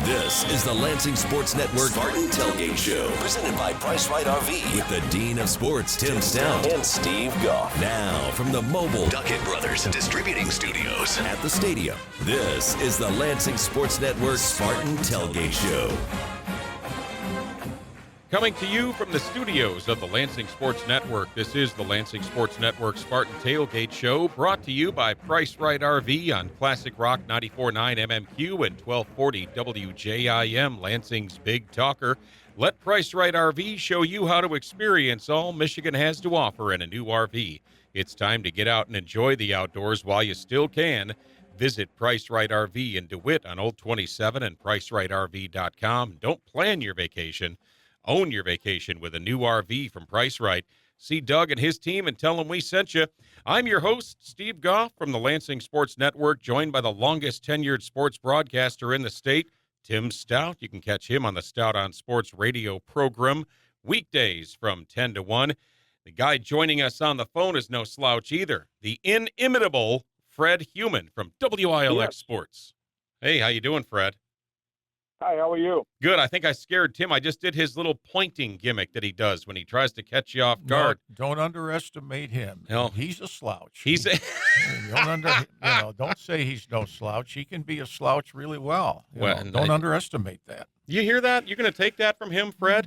This is the Lansing Sports Network Spartan Tailgate Show, presented by Price Right RV, with the Dean of Sports, Tim Staudt, and Steve Goff. Now, from the mobile Duckett Brothers Distributing Studios at the stadium, this is the Lansing Sports Network Spartan Tailgate Show. Coming to you from the studios of the Lansing Sports Network, this is the Lansing Sports Network Spartan Tailgate Show, brought to you by Price Right RV on Classic Rock 94.9 MMQ and 1240 WJIM, Lansing's Big Talker. Let Price Right RV show you how to experience all Michigan has to offer in a new RV. It's time to get out and enjoy the outdoors while you still can. Visit Price Right RV in DeWitt on Old 27 and PriceRightRV.com. Don't plan your vacation. Own your vacation with a new RV from Price Right. See Doug and his team and tell them we sent you. I'm your host, Steve Goff from the Lansing Sports Network, joined by the longest tenured sports broadcaster in the state, Tim Staudt. You can catch him on the Staudt on Sports radio program weekdays from 10 to 1. The guy joining us on the phone is no slouch either, the inimitable Fred Heumann from WILX Sports. Hey, how you doing, Fred? Hi, how are you? Good. I think I scared Tim. I just did his little pointing gimmick that he does when he tries to catch you off guard. No, don't underestimate him. No. He's a slouch. Don't say he's no slouch. He can be a slouch really well. Don't underestimate that. You hear that? You're going to take that from him, Fred?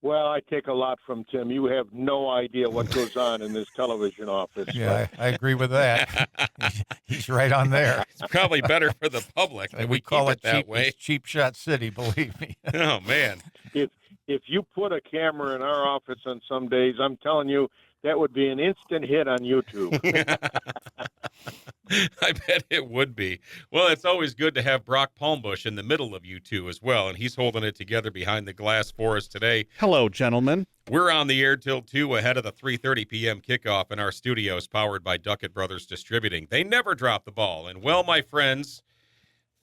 Well, I take a lot from Tim. You have no idea what goes on in this television office. Yeah, I agree with that. He's right on there. It's probably better for the public that we call keep it that way. Cheap Shot City, believe me. Oh, man. If you put a camera in our office on some days, I'm telling you, that would be an instant hit on YouTube. I bet it would be. Well, it's always good to have Brock Palmbush in the middle of you two as well, and he's holding it together behind the glass for us today. Hello, gentlemen. We're on the air till 2 ahead of the 3:30 p.m. kickoff in our studios powered by Duckett Brothers Distributing. They never drop the ball. And, well, my friends,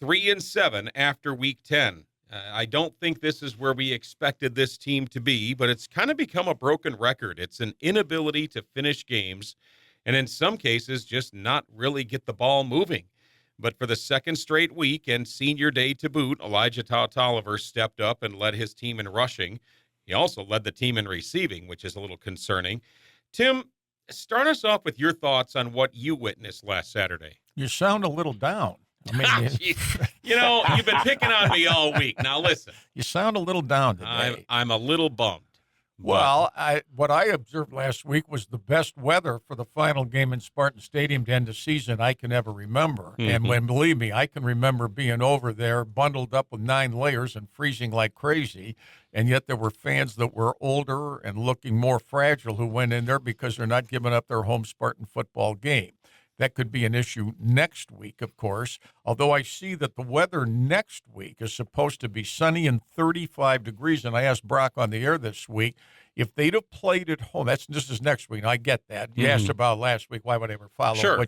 3-7 after Week 10. I don't think this is where we expected this team to be, but it's kind of become a broken record. It's an inability to finish games, and in some cases, just not really get the ball moving. But for the second straight week and senior day to boot, Elijah Tautoliver stepped up and led his team in rushing. He also led the team in receiving, which is a little concerning. Tim, start us off with your thoughts on what you witnessed last Saturday. You sound a little down. You've been picking on me all week. Now, listen. You sound a little down today. I'm a little bummed. Well, what I observed last week was the best weather for the final game in Spartan Stadium to end the season I can ever remember. Mm-hmm. And believe me, I can remember being over there bundled up with 9 layers and freezing like crazy. And yet there were fans that were older and looking more fragile who went in there because they're not giving up their home Spartan football game. That could be an issue next week, of course, although I see that the weather next week is supposed to be sunny and 35 degrees. And I asked Brock on the air this week, if they'd have played at home, this is next week, and I get that. You asked about last week, why would I ever follow? Sure.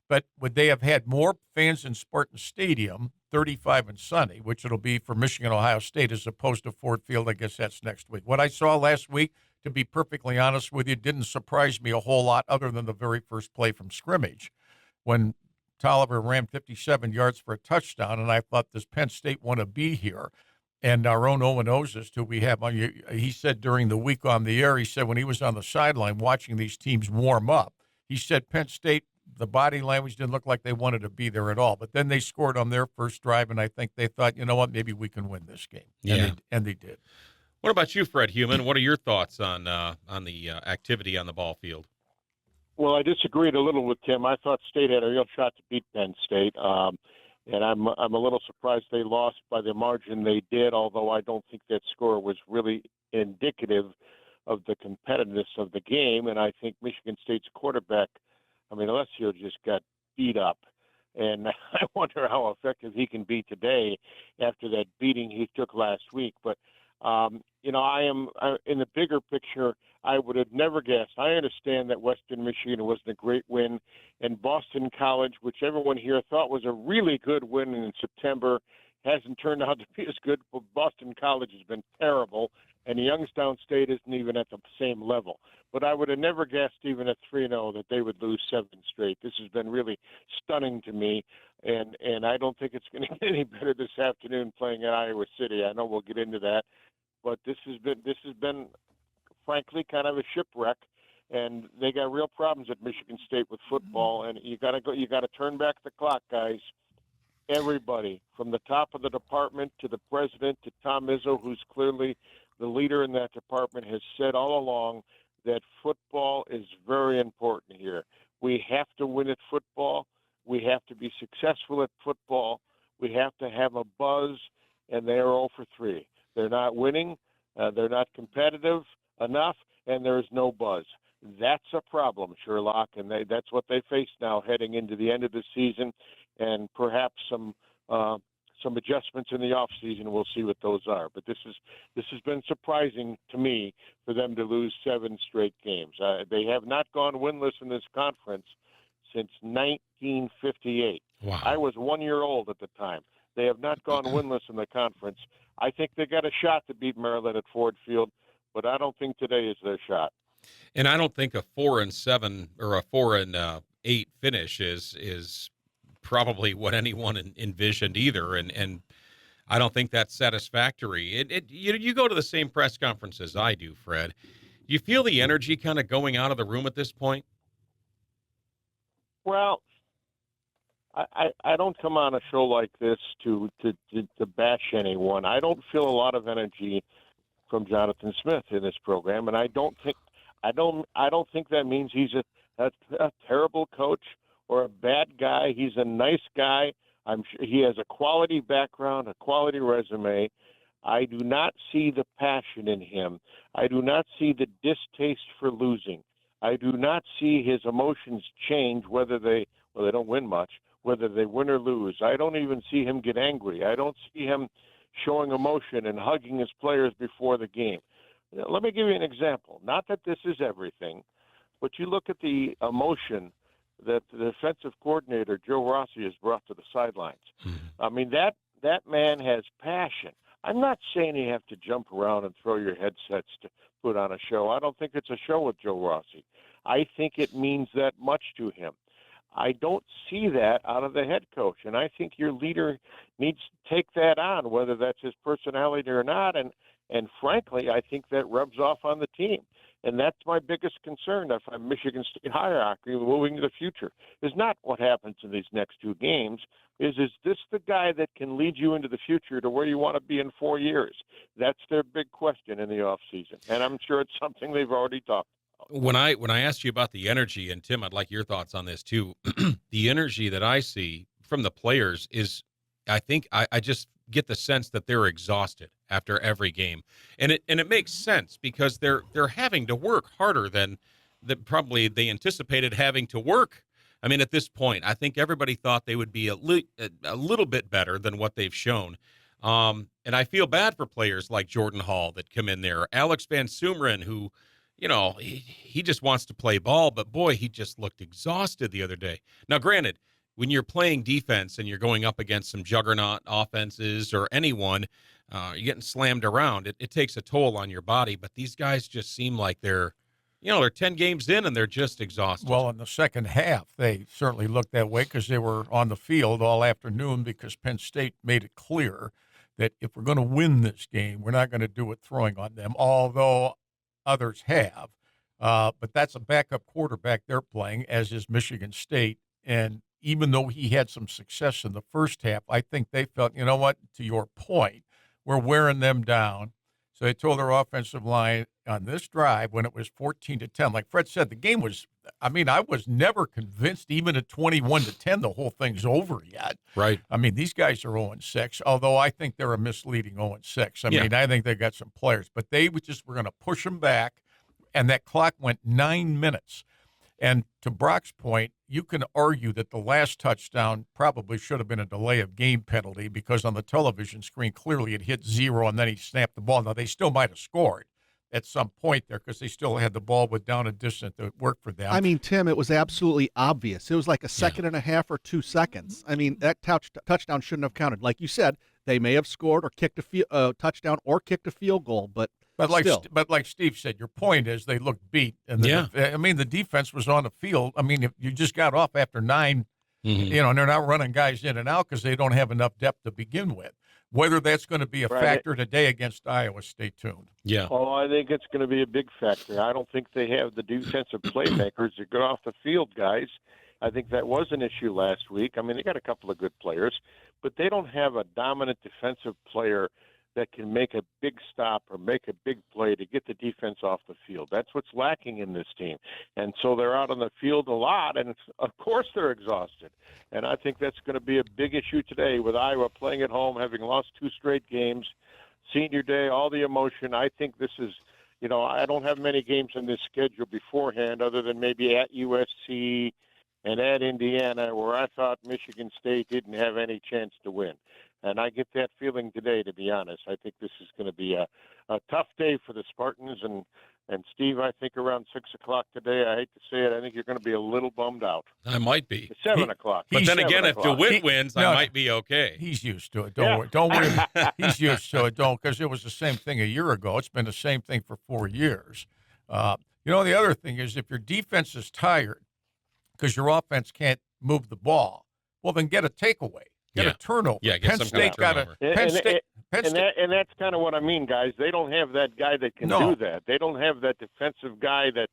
But would they have had more fans in Spartan Stadium, 35 and sunny, which it'll be for Michigan, Ohio State, as opposed to Ford Field? I guess that's next week. What I saw last week, to be perfectly honest with you, didn't surprise me a whole lot other than the very first play from scrimmage when Tolliver ran 57 yards for a touchdown, and I thought, does Penn State want to be here? And our own Owen Ozist, who we have on, he said during the week on the air, he said when he was on the sideline watching these teams warm up, he said Penn State, the body language didn't look like they wanted to be there at all. But then they scored on their first drive, and I think they thought, you know what, maybe we can win this game. And they did. What about you, Fred Heumann? What are your thoughts on the activity on the ball field? Well, I disagreed a little with Tim. I thought State had a real shot to beat Penn State, and I'm a little surprised they lost by the margin they did, although I don't think that score was really indicative of the competitiveness of the game. And I think Michigan State's quarterback, Alessio just got beat up. And I wonder how effective he can be today after that beating he took last week. But, I am in the bigger picture, I would have never guessed. I understand that Western Michigan wasn't a great win, and Boston College, which everyone here thought was a really good win in September, hasn't turned out to be as good. Boston College has been terrible, and Youngstown State isn't even at the same level. But I would have never guessed, even at 3-0, that they would lose 7 straight. This has been really stunning to me, and I don't think it's going to get any better this afternoon playing at Iowa City. I know we'll get into that, but this has been frankly kind of a shipwreck. And they got real problems at Michigan State with football, and you got to turn back the clock, guys. Everybody, from the top of the department to the president to Tom Izzo, who's clearly the leader in that department, has said all along that football is very important here. We have to win at football. We have to be successful at football. We have to have a buzz, and they're 0 for 3. They're not winning. They're not competitive enough, and there's no buzz. That's a problem, Sherlock, and that's what they face now heading into the end of the season, and perhaps some adjustments in the off season. We'll see what those are. But this has been surprising to me for them to lose 7 straight games. They have not gone winless in this conference since 1958. Wow. I was 1 year old at the time. They have not gone winless in the conference. I think they got a shot to beat Maryland at Ford Field, but I don't think today is their shot. And I don't think a 4-7 or a 4-8 finish is probably what anyone envisioned either. And I don't think that's satisfactory. You go to the same press conference as I do, Fred. Do you feel the energy kind of going out of the room at this point? Well, I don't come on a show like this to bash anyone. I don't feel a lot of energy from Jonathan Smith in this program, and I don't think that means he's a terrible coach or a bad guy. He's a nice guy. I'm sure he has a quality background, a quality resume. I do not see the passion in him. I do not see the distaste for losing. I do not see his emotions change whether they don't win much, whether they win or lose. I don't even see him get angry. I don't see him showing emotion and hugging his players before the game. Let me give you an example. Not that this is everything, but you look at the emotion that the defensive coordinator, Joe Rossi, has brought to the sidelines. Mm-hmm. I mean, that man has passion. I'm not saying you have to jump around and throw your headsets to put on a show. I don't think it's a show with Joe Rossi. I think it means that much to him. I don't see that out of the head coach, and I think your leader needs to take that on, whether that's his personality or not, and frankly, I think that rubs off on the team. And that's my biggest concern if I'm Michigan State hierarchy moving to the future, is not what happens in these next 2 games, is this the guy that can lead you into the future to where you want to be in 4 years? That's their big question in the offseason, and I'm sure it's something they've already talked about. When I asked you about the energy, and Tim, I'd like your thoughts on this too, the energy that I see from the players is, I think I just get the sense that they're exhausted after every game. And it makes sense because they're having to work harder than probably they anticipated having to work. I mean, at this point, I think everybody thought they would be a little bit better than what they've shown. And I feel bad for players like Jordan Hall that come in there. Alex Van Sumeren, who, he just wants to play ball, but boy, he just looked exhausted the other day. Now, granted, when you're playing defense and you're going up against some juggernaut offenses or anyone, you're getting slammed around. It takes a toll on your body, but these guys just seem like they're 10 games in and they're just exhausted. Well, in the second half, they certainly looked that way because they were on the field all afternoon because Penn State made it clear that if we're going to win this game, we're not going to do it throwing on them, although others have. But that's a backup quarterback they're playing, as is Michigan State. And even though he had some success in the first half, I think they felt, you know what, to your point, we're wearing them down. So they told their offensive line on this drive when it was 14-10, like Fred said, the game was, I was never convinced even at 21-10 the whole thing's over yet. Right. I mean, these guys are 0-6, although I think they're a misleading 0-6. I think they got some players, but they were going to push them back, and that clock went 9 minutes. And to Brock's point, you can argue that the last touchdown probably should have been a delay of game penalty because on the television screen, clearly it hit 0 and then he snapped the ball. Now, they still might have scored at some point there because they still had the ball with down and distance that worked for them. Tim, it was absolutely obvious. It was like a second and a half or 2 seconds. That touchdown shouldn't have counted. Like you said, They may have scored or kicked a touchdown or kicked a field goal, but still. But like Steve said, your point is they looked beat. And the defense was on the field. I mean, if you just got off after 9, and they're not running guys in and out because they don't have enough depth to begin with. Whether that's going to be a factor today against Iowa, stay tuned. Yeah. Oh, I think it's going to be a big factor. I don't think they have the defensive playmakers to get off the field, guys. I think that was an issue last week. I mean, they got a couple of good players, but they don't have a dominant defensive player that can make a big stop or make a big play to get the defense off the field. That's what's lacking in this team. And so they're out on the field a lot, and of course they're exhausted. And I think that's going to be a big issue today with Iowa playing at home, having lost 2 straight games, senior day, all the emotion. I think this is, I don't have many games in this schedule beforehand other than maybe at USC and at Indiana, where I thought Michigan State didn't have any chance to win. And I get that feeling today, to be honest. I think this is going to be a tough day for the Spartans. And Steve, I think around 6 o'clock today, I hate to say it, I think you're going to be a little bummed out. I might be. It's 7 o'clock. But then again, if DeWitt wins, I might be okay. He's used to it. Don't worry. He's used to it. Because it was the same thing a year ago. It's been the same thing for 4 years. The other thing is if your defense is tired because your offense can't move the ball, well, then get a takeaway. Get a turnover. Yeah, get some kind of turnover. And that's kind of what I mean, guys. They don't have that guy that can do that. They don't have that defensive guy that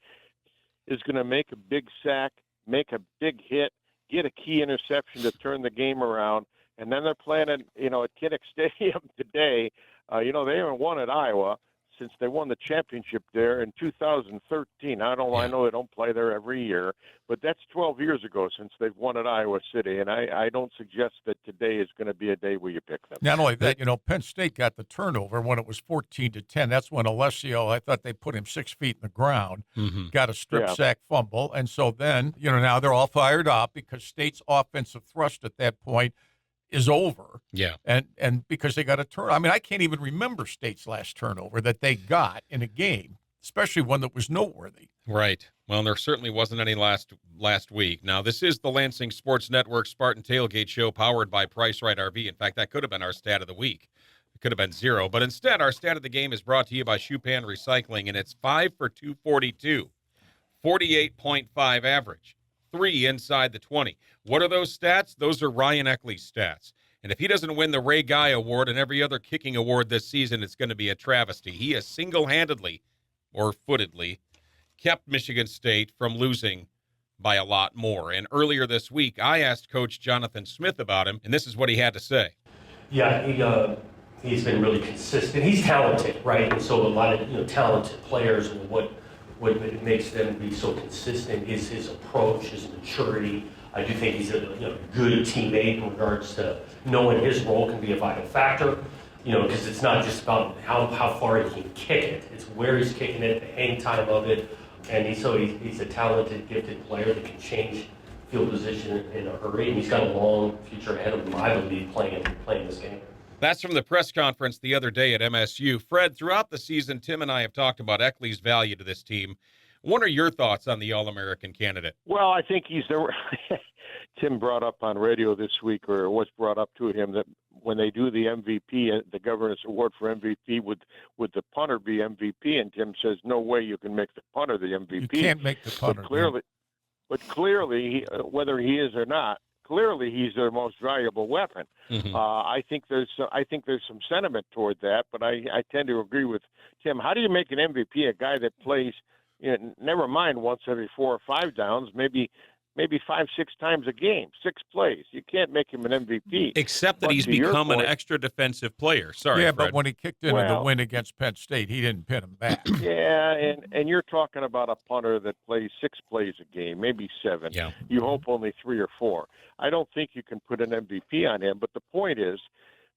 is going to make a big sack, make a big hit, get a key interception to turn the game around. And then they're playing at Kinnick Stadium today. They haven't won at Iowa since they won the championship there in 2013. I know they don't play there every year, but that's 12 years ago since they've won at Iowa City, and I don't suggest that today is going to be a day where you pick them. Not only that, Penn State got the turnover when it was 14-10. That's when Alessio, I thought they put him 6 feet in the ground, got a strip sack fumble, and so then, now they're all fired up because State's offensive thrust at that point is over. Yeah. And because they got a turn. I mean, I can't even remember State's last turnover that they got in a game, especially one that was noteworthy. Right. Well, there certainly wasn't any last week. Now, this is the Lansing Sports Network Spartan Tailgate Show powered by Price Right RV. In fact, that could have been our stat of the week. It could have been 0. But instead, our stat of the game is brought to you by Schupan Recycling, and it's 5 for 242, 48.5 average. 3 inside the 20. What are those stats? Those are Ryan Eckley's stats. And if he doesn't win the Ray Guy Award and every other kicking award this season, it's going to be a travesty. He has single-handedly or footedly kept Michigan State from losing by a lot more. And earlier this week, I asked Coach Jonathan Smith about him, and this is what he had to say. Yeah, he's been really consistent. He's talented, right? And so a lot of talented players, what makes them be so consistent is his approach, his maturity. I do think he's a good teammate in regards to knowing his role can be a vital factor, because it's not just about how far he can kick it. It's where he's kicking it, the hang time of it, and he's a talented, gifted player that can change field position in a hurry, and he's got a long future ahead of him, I believe, playing this game. That's from the press conference the other day at MSU. Fred, throughout the season, Tim and I have talked about Eckley's value to this team. What are your thoughts on the All-American candidate? Well, I think he's the Tim brought up on radio this week, or was brought up to him, that when they do the MVP, the Governor's Award for MVP, would the punter be MVP? And Tim says, no way you can make the punter the MVP. You can't make the punter. But clearly, whether he is or not, clearly he's their most valuable weapon. Mm-hmm. I think there's some sentiment toward that, but I tend to agree with Tim. How do you make an MVP a guy that plays, never mind once every 4 or 5 downs, maybe 5-6 times a game, 6 plays? You can't make him an MVP. Except that he's become an extra defensive player. Sorry, Fred. But when he kicked into the win against Penn State, he didn't pin him back. Yeah, and you're talking about a punter that plays 6 plays a game, maybe 7. Yeah. You hope only 3 or 4. I don't think you can put an MVP on him, but the point is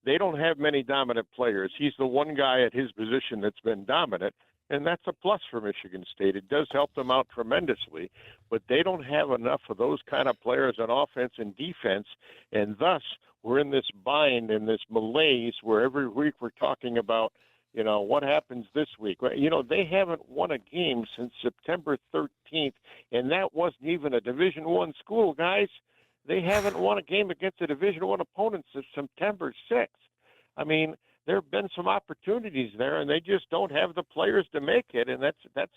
they don't have many dominant players. He's the one guy at his position that's been dominant, and that's a plus for Michigan State. It does help them out tremendously, but they don't have enough of those kind of players on offense and defense, and thus we're in this bind, in this malaise where every week we're talking about, what happens this week. They haven't won a game since September 13th, and that wasn't even a Division I school, guys. They haven't won a game against a Division I opponent since September 6th. I mean, there have been some opportunities there, and they just don't have the players to make it. And that's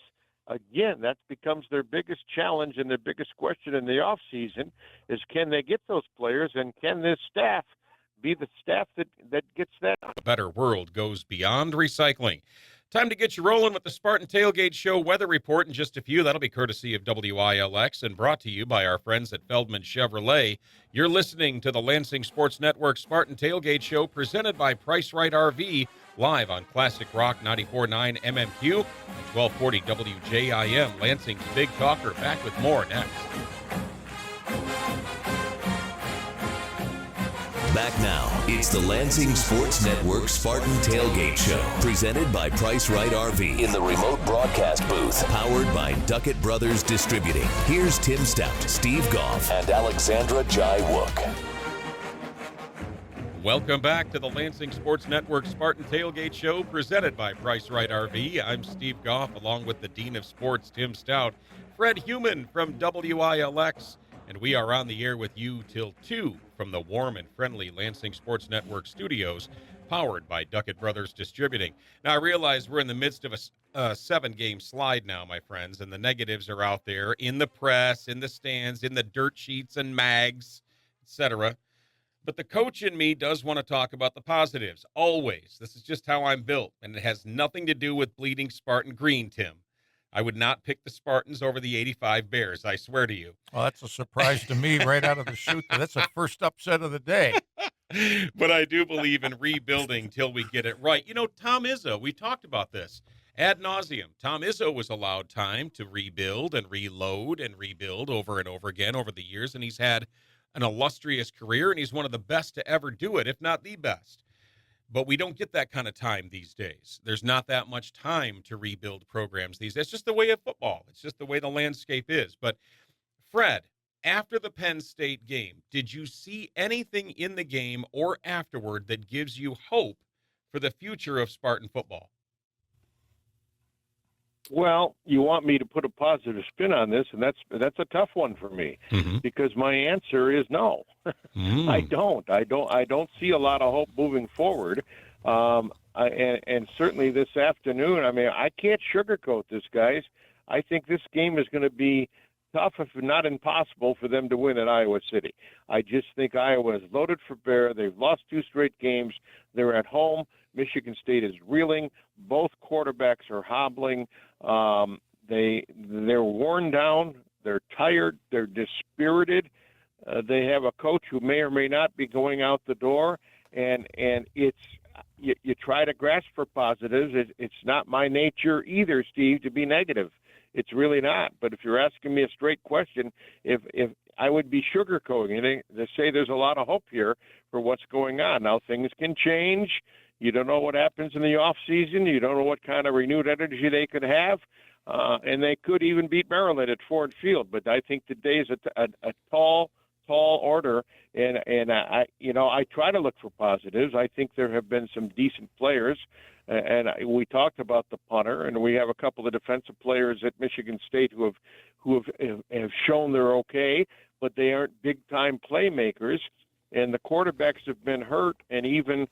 again, that becomes their biggest challenge and their biggest question in the off season is can they get those players, and can this staff be the staff that gets that? A better world goes beyond recycling. Time to get you rolling with the Spartan Tailgate Show weather report in just a few. That'll be courtesy of WILX and brought to you by our friends at Feldman Chevrolet. You're listening to the Lansing Sports Network Spartan Tailgate Show presented by Price Right RV, live on Classic Rock 94.9 MMQ and 1240 WJIM. Lansing's Big Talker. Back with more next. Back now, it's the Lansing Sports Network Spartan Tailgate Show, presented by Price Right RV in the remote broadcast booth, powered by Duckett Brothers Distributing. Here's Tim Staudt, Steve Goff, and Alexandra Jai Wook. Welcome back to the Lansing Sports Network Spartan Tailgate Show, presented by Price Right RV. I'm Steve Goff, along with the Dean of Sports, Tim Staudt, Fred Heumann from WILX, and we are on the air with you till 2 from the warm and friendly Lansing Sports Network studios, powered by Duckett Brothers Distributing. Now, I realize we're in the midst of a 7-game slide now, my friends, and the negatives are out there in the press, in the stands, in the dirt sheets and mags, etc. But the coach in me does want to talk about the positives, always. This is just how I'm built, and it has nothing to do with bleeding Spartan green, Tim. I would not pick the Spartans over the 85 Bears, I swear to you. Well, that's a surprise to me right out of the chute. That's the first upset of the day. But I do believe in rebuilding till we get it right. You know, Tom Izzo, we talked about this ad nauseum. Tom Izzo was allowed time to rebuild and reload and rebuild over and over again over the years, and he's had an illustrious career, and he's one of the best to ever do it, if not the best. But we don't get that kind of time these days. There's not that much time to rebuild programs these days. It's just the way of football. It's just the way the landscape is. But, Fred, after the Penn State game, did you see anything in the game or afterward that gives you hope for the future of Spartan football? Well, you want me to put a positive spin on this, and that's a tough one for me because my answer is no. I don't see a lot of hope moving forward. And certainly this afternoon, I mean, I can't sugarcoat this, guys. I think this game is going to be tough, if not impossible, for them to win at Iowa City. I just think Iowa is loaded for bear. They've lost 2 straight games. They're at home. Michigan State is reeling. Both quarterbacks are hobbling. They're worn down. They're tired. They're dispirited. They have a coach who may or may not be going out the door. And it's you try to grasp for positives. It's not my nature either, Steve, to be negative. It's really not. But if you're asking me a straight question, if I would be sugarcoating it to say there's a lot of hope here for what's going on. Now, things can change. You don't know what happens in the off season. You don't know what kind of renewed energy they could have. And they could even beat Maryland at Ford Field. But I think today is a tall order. And I try to look for positives. I think there have been some decent players. And we talked about the punter, and we have a couple of defensive players at Michigan State who have shown they're okay, but they aren't big-time playmakers. And the quarterbacks have been hurt, and even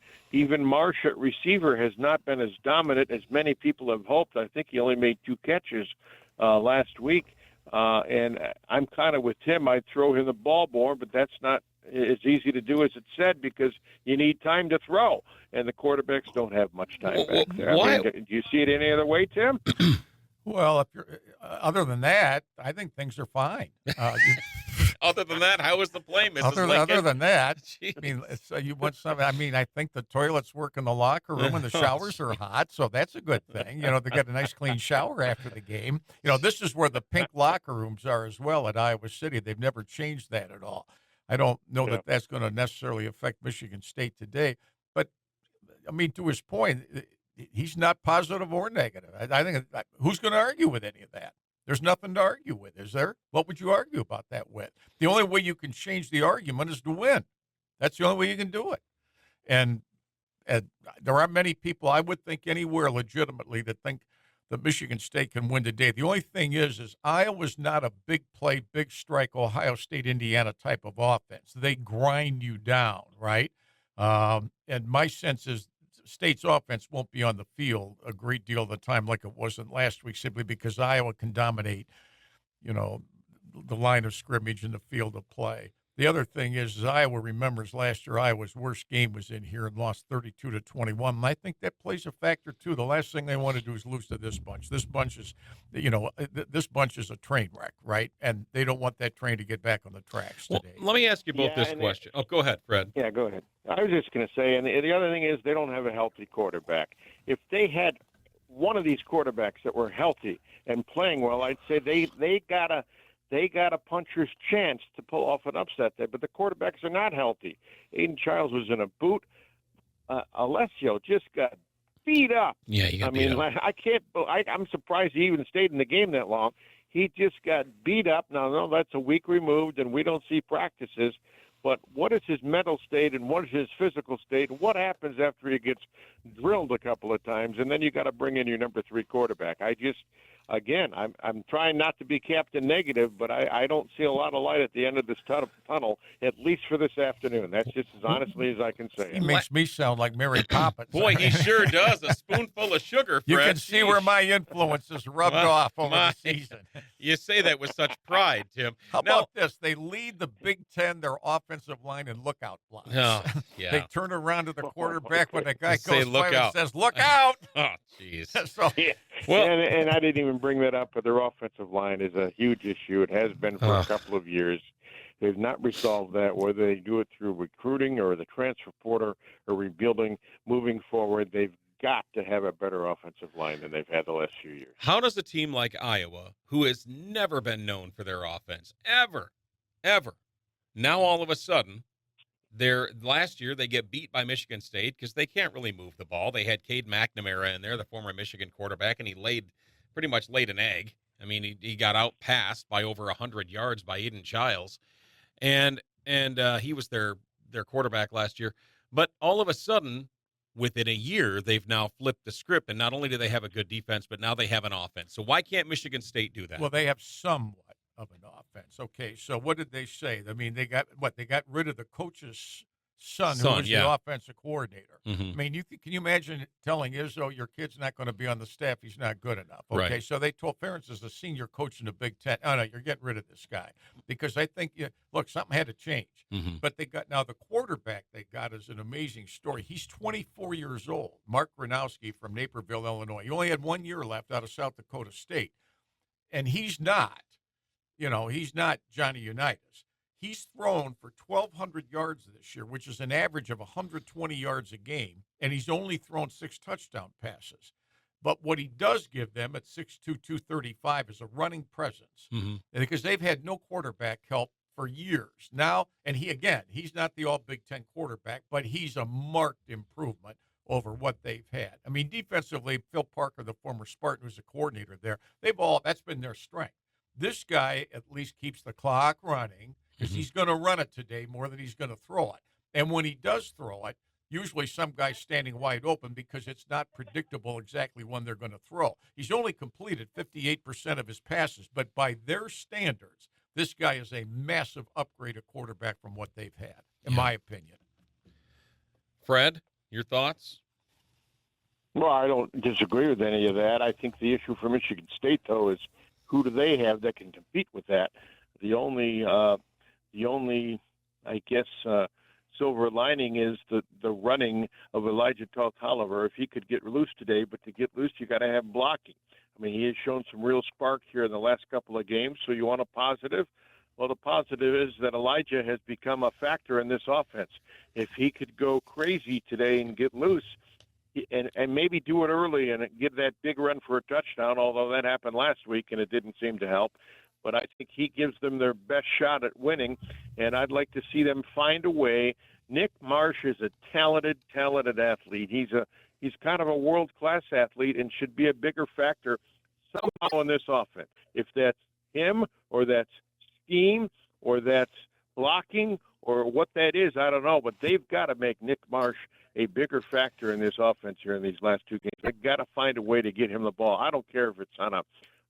Marsh at receiver has not been as dominant as many people have hoped. I think he only made 2 catches last week. And I'm kind of with Tim. I'd throw him the ball more, but that's not as easy to do as it said because you need time to throw, and the quarterbacks don't have much time back there. I mean, do you see it any other way, Tim? Well, if you're, other than that, I think things are fine. Other than that, how was the play, Mrs. Lincoln? Other than that, I mean, you want something. I mean, I think the toilets work in the locker room and the showers are hot, so that's a good thing. You know, they get a nice clean shower after the game. You know, this is where the pink locker rooms are as well at Iowa City. They've never changed that at all. I don't know that that's going to necessarily affect Michigan State today, but I mean, to his point, he's not positive or negative. I think who's going to argue with any of that? There's nothing to argue with, is there? What would you argue about that with? The only way you can change the argument is to win. That's the only way you can do it. And there aren't many people, I would think, anywhere legitimately that think that Michigan State can win today. The only thing is Iowa's not a big play, big strike, Ohio State, Indiana type of offense. They grind you down, right? And my sense is State's offense won't be on the field a great deal of the time like it wasn't last week, simply because Iowa can dominate, the line of scrimmage and the field of play. The other thing is Iowa remembers last year Iowa's worst game was in here and lost 32-21. And I think that plays a factor too. The last thing they want to do is lose to this bunch. This bunch is, this bunch is a train wreck, right? And they don't want that train to get back on the tracks today. Well, let me ask you both this question. Go ahead, Fred. Yeah, go ahead. I was just going to say, and the other thing is they don't have a healthy quarterback. If they had one of these quarterbacks that were healthy and playing well, I'd say they got a puncher's chance to pull off an upset there, but the quarterbacks are not healthy. Aiden Childs was in a boot. Alessio just got beat up. Yeah, he got beat up. I'm surprised he even stayed in the game that long. He just got beat up. Now, no, that's a week removed, and we don't see practices. But what is his mental state and what is his physical state? What happens after he gets drilled a couple of times, and then you got to bring in your number 3 quarterback? I'm trying not to be Captain Negative, but I don't see a lot of light at the end of this tunnel, at least for this afternoon. That's just as honestly as I can say. He makes me sound like Mary Poppins. Boy, he sure does. A spoonful of sugar, Fred. You can see where my influence is rubbed off over the season. You say that with such pride, Tim. How about this? They lead the Big Ten, their offensive line, in lookout blocks. Oh, yeah. They turn around to the quarterback when the guy Say, goes "Look by out." and says, "Look out!" Oh, jeez. So, Well, and I didn't even bring that up, but their offensive line is a huge issue. It has been for a couple of years. They've not resolved that, whether they do it through recruiting or the transfer portal or rebuilding. Moving forward, they've got to have a better offensive line than they've had the last few years. How does a team like Iowa, who has never been known for their offense, ever, now all of a sudden, last year they get beat by Michigan State because they can't really move the ball. They had Cade McNamara in there, the former Michigan quarterback, and he pretty much laid an egg. I mean, he got outpassed by over 100 yards by Aiden Childs, and he was their quarterback last year. But all of a sudden, within a year, they've now flipped the script, and not only do they have a good defense, but now they have an offense. So why can't Michigan State do that? Well, they have somewhat of an offense. Okay, so what did they say? I mean, they got rid of the coach's son who was the offensive coordinator. Mm-hmm. I mean, can you imagine telling Izzo, your kid's not going to be on the staff, he's not good enough? Okay, right. So they told Ferentz is the senior coach in the Big Ten, oh, no, you're getting rid of this guy. Because I think, look, something had to change. Mm-hmm. But now the quarterback they got is an amazing story. He's 24 years old, Mark Gronowski from Naperville, Illinois. He only had 1 year left out of South Dakota State. And he's not Johnny Unitas. He's thrown for 1,200 yards this year, which is an average of 120 yards a game, and he's only thrown 6 touchdown passes. But what he does give them at 6'2", 235 is a running presence, because they've had no quarterback help for years now. And he's not the all Big Ten quarterback, but he's a marked improvement over what they've had. I mean, defensively, Phil Parker, the former Spartan, who's a coordinator there, that's been their strength. This guy at least keeps the clock running because he's going to run it today more than he's going to throw it. And when he does throw it, usually some guy's standing wide open because it's not predictable exactly when they're going to throw. He's only completed 58% of his passes, but by their standards, this guy is a massive upgrade at quarterback from what they've had, in my opinion. Fred, your thoughts? Well, I don't disagree with any of that. I think the issue for Michigan State, though, is who do they have that can compete with that? The only I guess, silver lining is the running of Elijah Tolliver. If he could get loose today, but to get loose, you got to have blocking. I mean, he has shown some real spark here in the last couple of games. So you want a positive? Well, the positive is that Elijah has become a factor in this offense. If he could go crazy today and get loose, and maybe do it early and get that big run for a touchdown, although that happened last week and it didn't seem to help. But I think he gives them their best shot at winning, and I'd like to see them find a way. Nick Marsh is a talented athlete. He's kind of a world-class athlete and should be a bigger factor somehow in this offense. If that's him or that's scheme or that's blocking or what that is, I don't know. But they've got to make Nick Marsh a bigger factor in this offense here in these last 2 games. They've got to find a way to get him the ball. I don't care if it's on a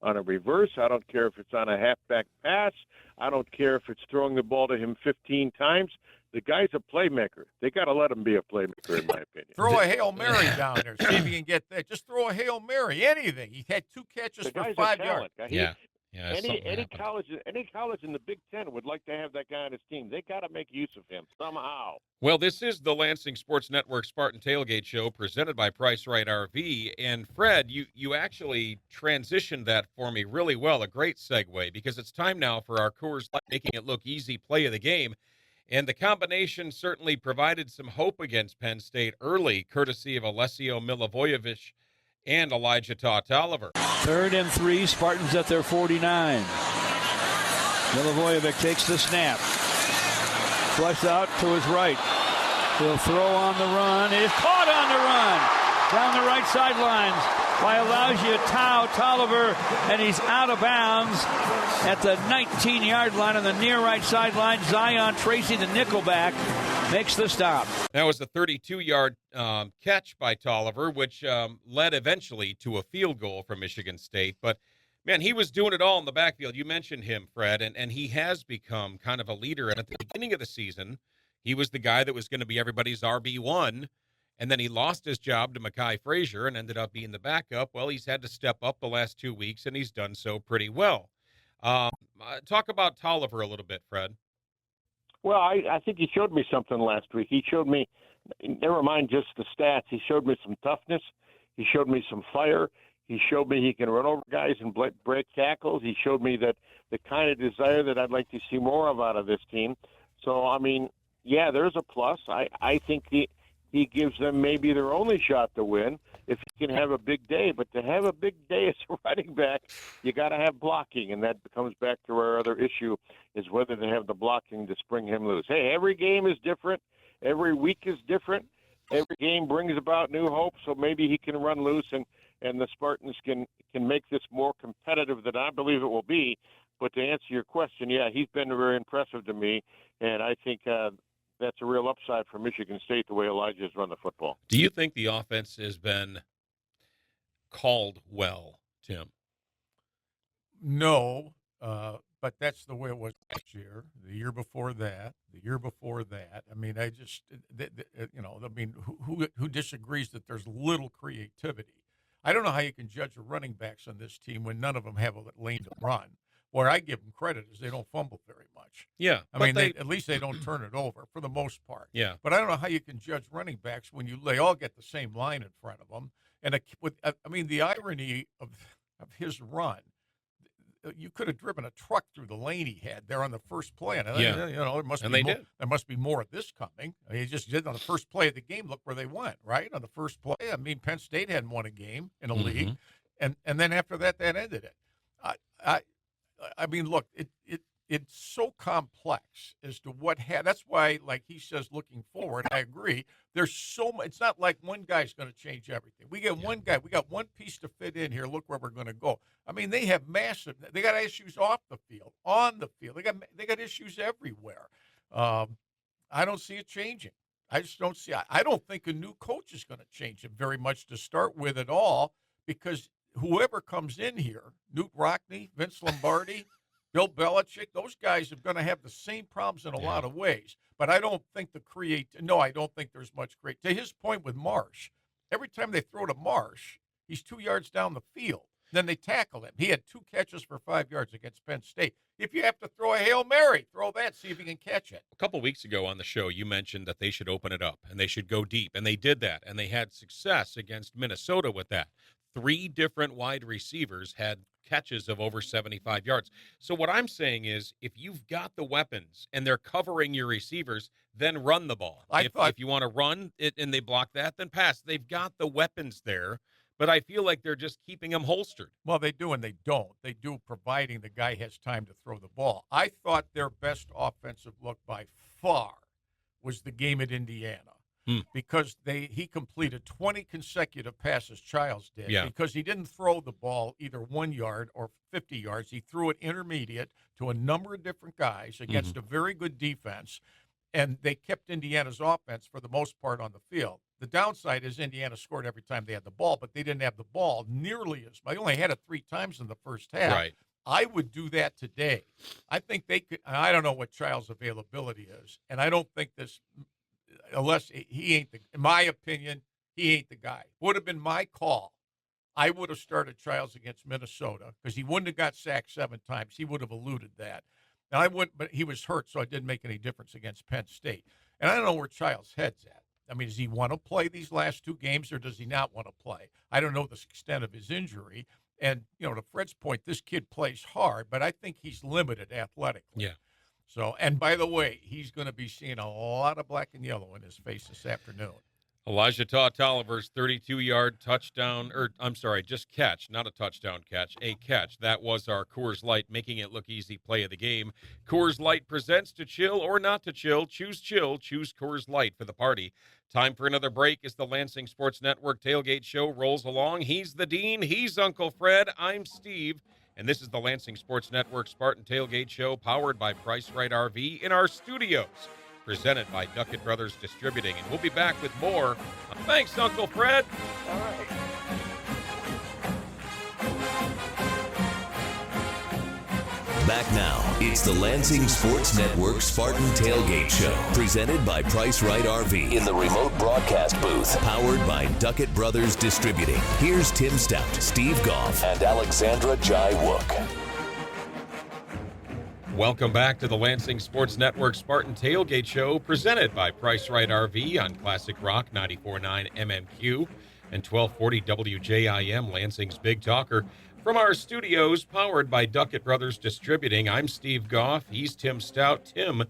on a reverse. I don't care if it's on a halfback pass. I don't care if it's throwing the ball to him 15 times. The guy's a playmaker. They got to let him be a playmaker, in my opinion. Throw a Hail Mary down there. See if you can get that. Just throw a Hail Mary, anything. He had 2 catches The for guy's 5 a yards. talent. Yeah, Any college in the Big Ten would like to have that guy on his team. They got to make use of him somehow. Well, this is the Lansing Sports Network Spartan Tailgate Show presented by Price Right RV. And Fred, you actually transitioned that for me really well, a great segue, because it's time now for our Coors Light Making It Look Easy play of the game. And the combination certainly provided some hope against Penn State early, courtesy of Alessio Milivojevic and Elijah Taut-Oliver. 3rd and 3, Spartans at their 49. Milivojevic takes the snap. Flush out to his right. He'll throw on the run. It is caught on the run. Down the right sidelines by Elijah Taut-Oliver, and he's out of bounds at the 19-yard line on the near right sideline. Zion Tracy, the nickelback, makes the stop. That was a 32-yard catch by Tolliver, which led eventually to a field goal for Michigan State. But, man, he was doing it all in the backfield. You mentioned him, Fred, and he has become kind of a leader. And at the beginning of the season, he was the guy that was going to be everybody's RB1. And then he lost his job to Mekhi Frazier and ended up being the backup. Well, he's had to step up the last 2 weeks, and he's done so pretty well. Talk about Tolliver a little bit, Fred. Well, I think he showed me something last week. He showed me, never mind just the stats, he showed me some toughness. He showed me some fire. He showed me he can run over guys and break tackles. He showed me that the kind of desire that I'd like to see more of out of this team. So, I mean, yeah, there's a plus. I think he gives them maybe their only shot to win if he can have a big day. But to have a big day as a running back, you got to have blocking, and that comes back to our other issue is whether they have the blocking to spring him loose. Hey, every game is different. Every week is different. Every game brings about new hope, so maybe he can run loose and the Spartans can make this more competitive than I believe it will be. But to answer your question, yeah, he's been very impressive to me, and I think that's a real upside for Michigan State, the way Elijah's run the football. Do you think the offense has been called well, Tim? No, but that's the way it was last year, the year before that, the year before that. I mean, who disagrees that there's little creativity? I don't know how you can judge the running backs on this team when none of them have a lane to run. Where I give them credit is they don't fumble very much. Yeah. I mean, at least they don't turn it over for the most part. Yeah. But I don't know how you can judge running backs when they all get the same line in front of them. And the irony of his run, you could have driven a truck through the lane he had there on the first play. And, there must be more of this coming. I mean, he just did on the first play of the game. Look where they went, right? On the first play. I mean, Penn State hadn't won a game in a league. And then after that ended it. I mean, look, it's so complex as to what that's why, like he says, looking forward, I agree. There's so much. It's not like one guy's going to change everything. We get one guy. We got one piece to fit in here. Look where we're going to go. I mean, they have they got issues off the field, on the field. They got issues everywhere. I don't see it changing. I just don't see. I don't think a new coach is going to change it very much to start with at all, because whoever comes in here, Newt Rockne, Vince Lombardi, Bill Belichick, those guys are going to have the same problems in a lot of ways. But I don't think I don't think there's much to his point with Marsh. Every time they throw to Marsh, he's 2 yards down the field. Then they tackle him. He had 2 catches for 5 yards against Penn State. If you have to throw a Hail Mary, throw that, see if you can catch it. A couple weeks ago on the show, you mentioned that they should open it up and they should go deep. And they did that. And they had success against Minnesota with that. 3 different wide receivers had catches of over 75 yards. So what I'm saying is, if you've got the weapons and they're covering your receivers, then run the ball. If you want to run it and they block that, then pass. They've got the weapons there, but I feel like they're just keeping them holstered. Well, they do and they don't. They do, providing the guy has time to throw the ball. I thought their best offensive look by far was the game at Indiana. Because he completed 20 consecutive passes, Childs did, because he didn't throw the ball either 1 yard or 50 yards. He threw it intermediate to a number of different guys against a very good defense, and they kept Indiana's offense for the most part on the field. The downside is Indiana scored every time they had the ball, but they didn't have the ball nearly as much. They only had it 3 times in the first half. Right. I would do that today. I think they could. I don't know what Child's availability is, and I don't think this, unless he ain't in my opinion, he ain't the guy. Would have been my call. I would have started Childs against Minnesota because he wouldn't have got sacked 7 times. He would have eluded that. And I wouldn't, but he was hurt, so it didn't make any difference against Penn State. And I don't know where Child's head's at. I mean, does he want to play these last 2 games or does he not want to play? I don't know the extent of his injury. And, to Fred's point, this kid plays hard, but I think he's limited athletically. Yeah. So, and by the way, he's going to be seeing a lot of black and yellow in his face this afternoon. Elijah Toliver's 32-yard touchdown, just catch, not a touchdown catch, a catch. That was our Coors Light, making it look easy play of the game. Coors Light presents to chill or not to chill. Choose Coors Light for the party. Time for another break as the Lansing Sports Network Tailgate Show rolls along. He's the Dean, he's Uncle Fred, I'm Steve, and this is the Lansing Sports Network Spartan Tailgate Show, powered by Price Right RV in our studios. Presented by Duckett Brothers Distributing. And we'll be back with more. Thanks, Uncle Fred. All right. Back now, it's the Lansing Sports Network Spartan Tailgate Show, presented by Price Right RV in the remote broadcast booth, powered by Duckett Brothers Distributing. Here's Tim Staudt, Steve Goff, and Alexandra Jai-Wook. Welcome back to the Lansing Sports Network Spartan Tailgate Show, presented by Price Right RV on Classic Rock 94.9 MMQ and 1240 WJIM, Lansing's Big Talker. From our studios, powered by Duckett Brothers Distributing, I'm Steve Goff. He's Tim Staudt. Tim,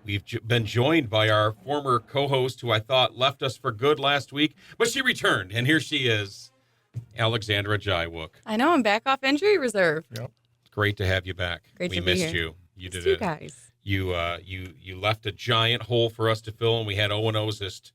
we've been joined by our former co-host, who I thought left us for good last week, but she returned, and here she is, Alexandra Jai-Wook. I know, I'm back off injury reserve. Yep. Great to have you back. Great we to be missed here. you. You did You it. guys. You left a giant hole for us to fill, and we had Owen Ozist.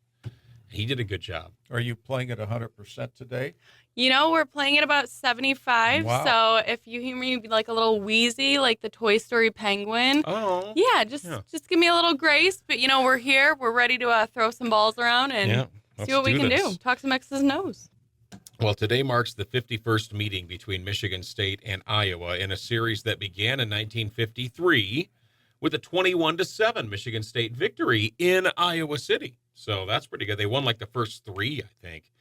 He did a good job. Are you playing at 100% today? We're playing at about 75. Wow. So if you hear me like a little wheezy, like the Toy Story penguin, just give me a little grace. But we're here. We're ready to throw some balls around and see what we can do. Talk some X's and O's. Well, today marks the 51st meeting between Michigan State and Iowa in a series that began in 1953 with a 21-7 Michigan State victory in Iowa City. So that's pretty good. They won like the first 3, I think.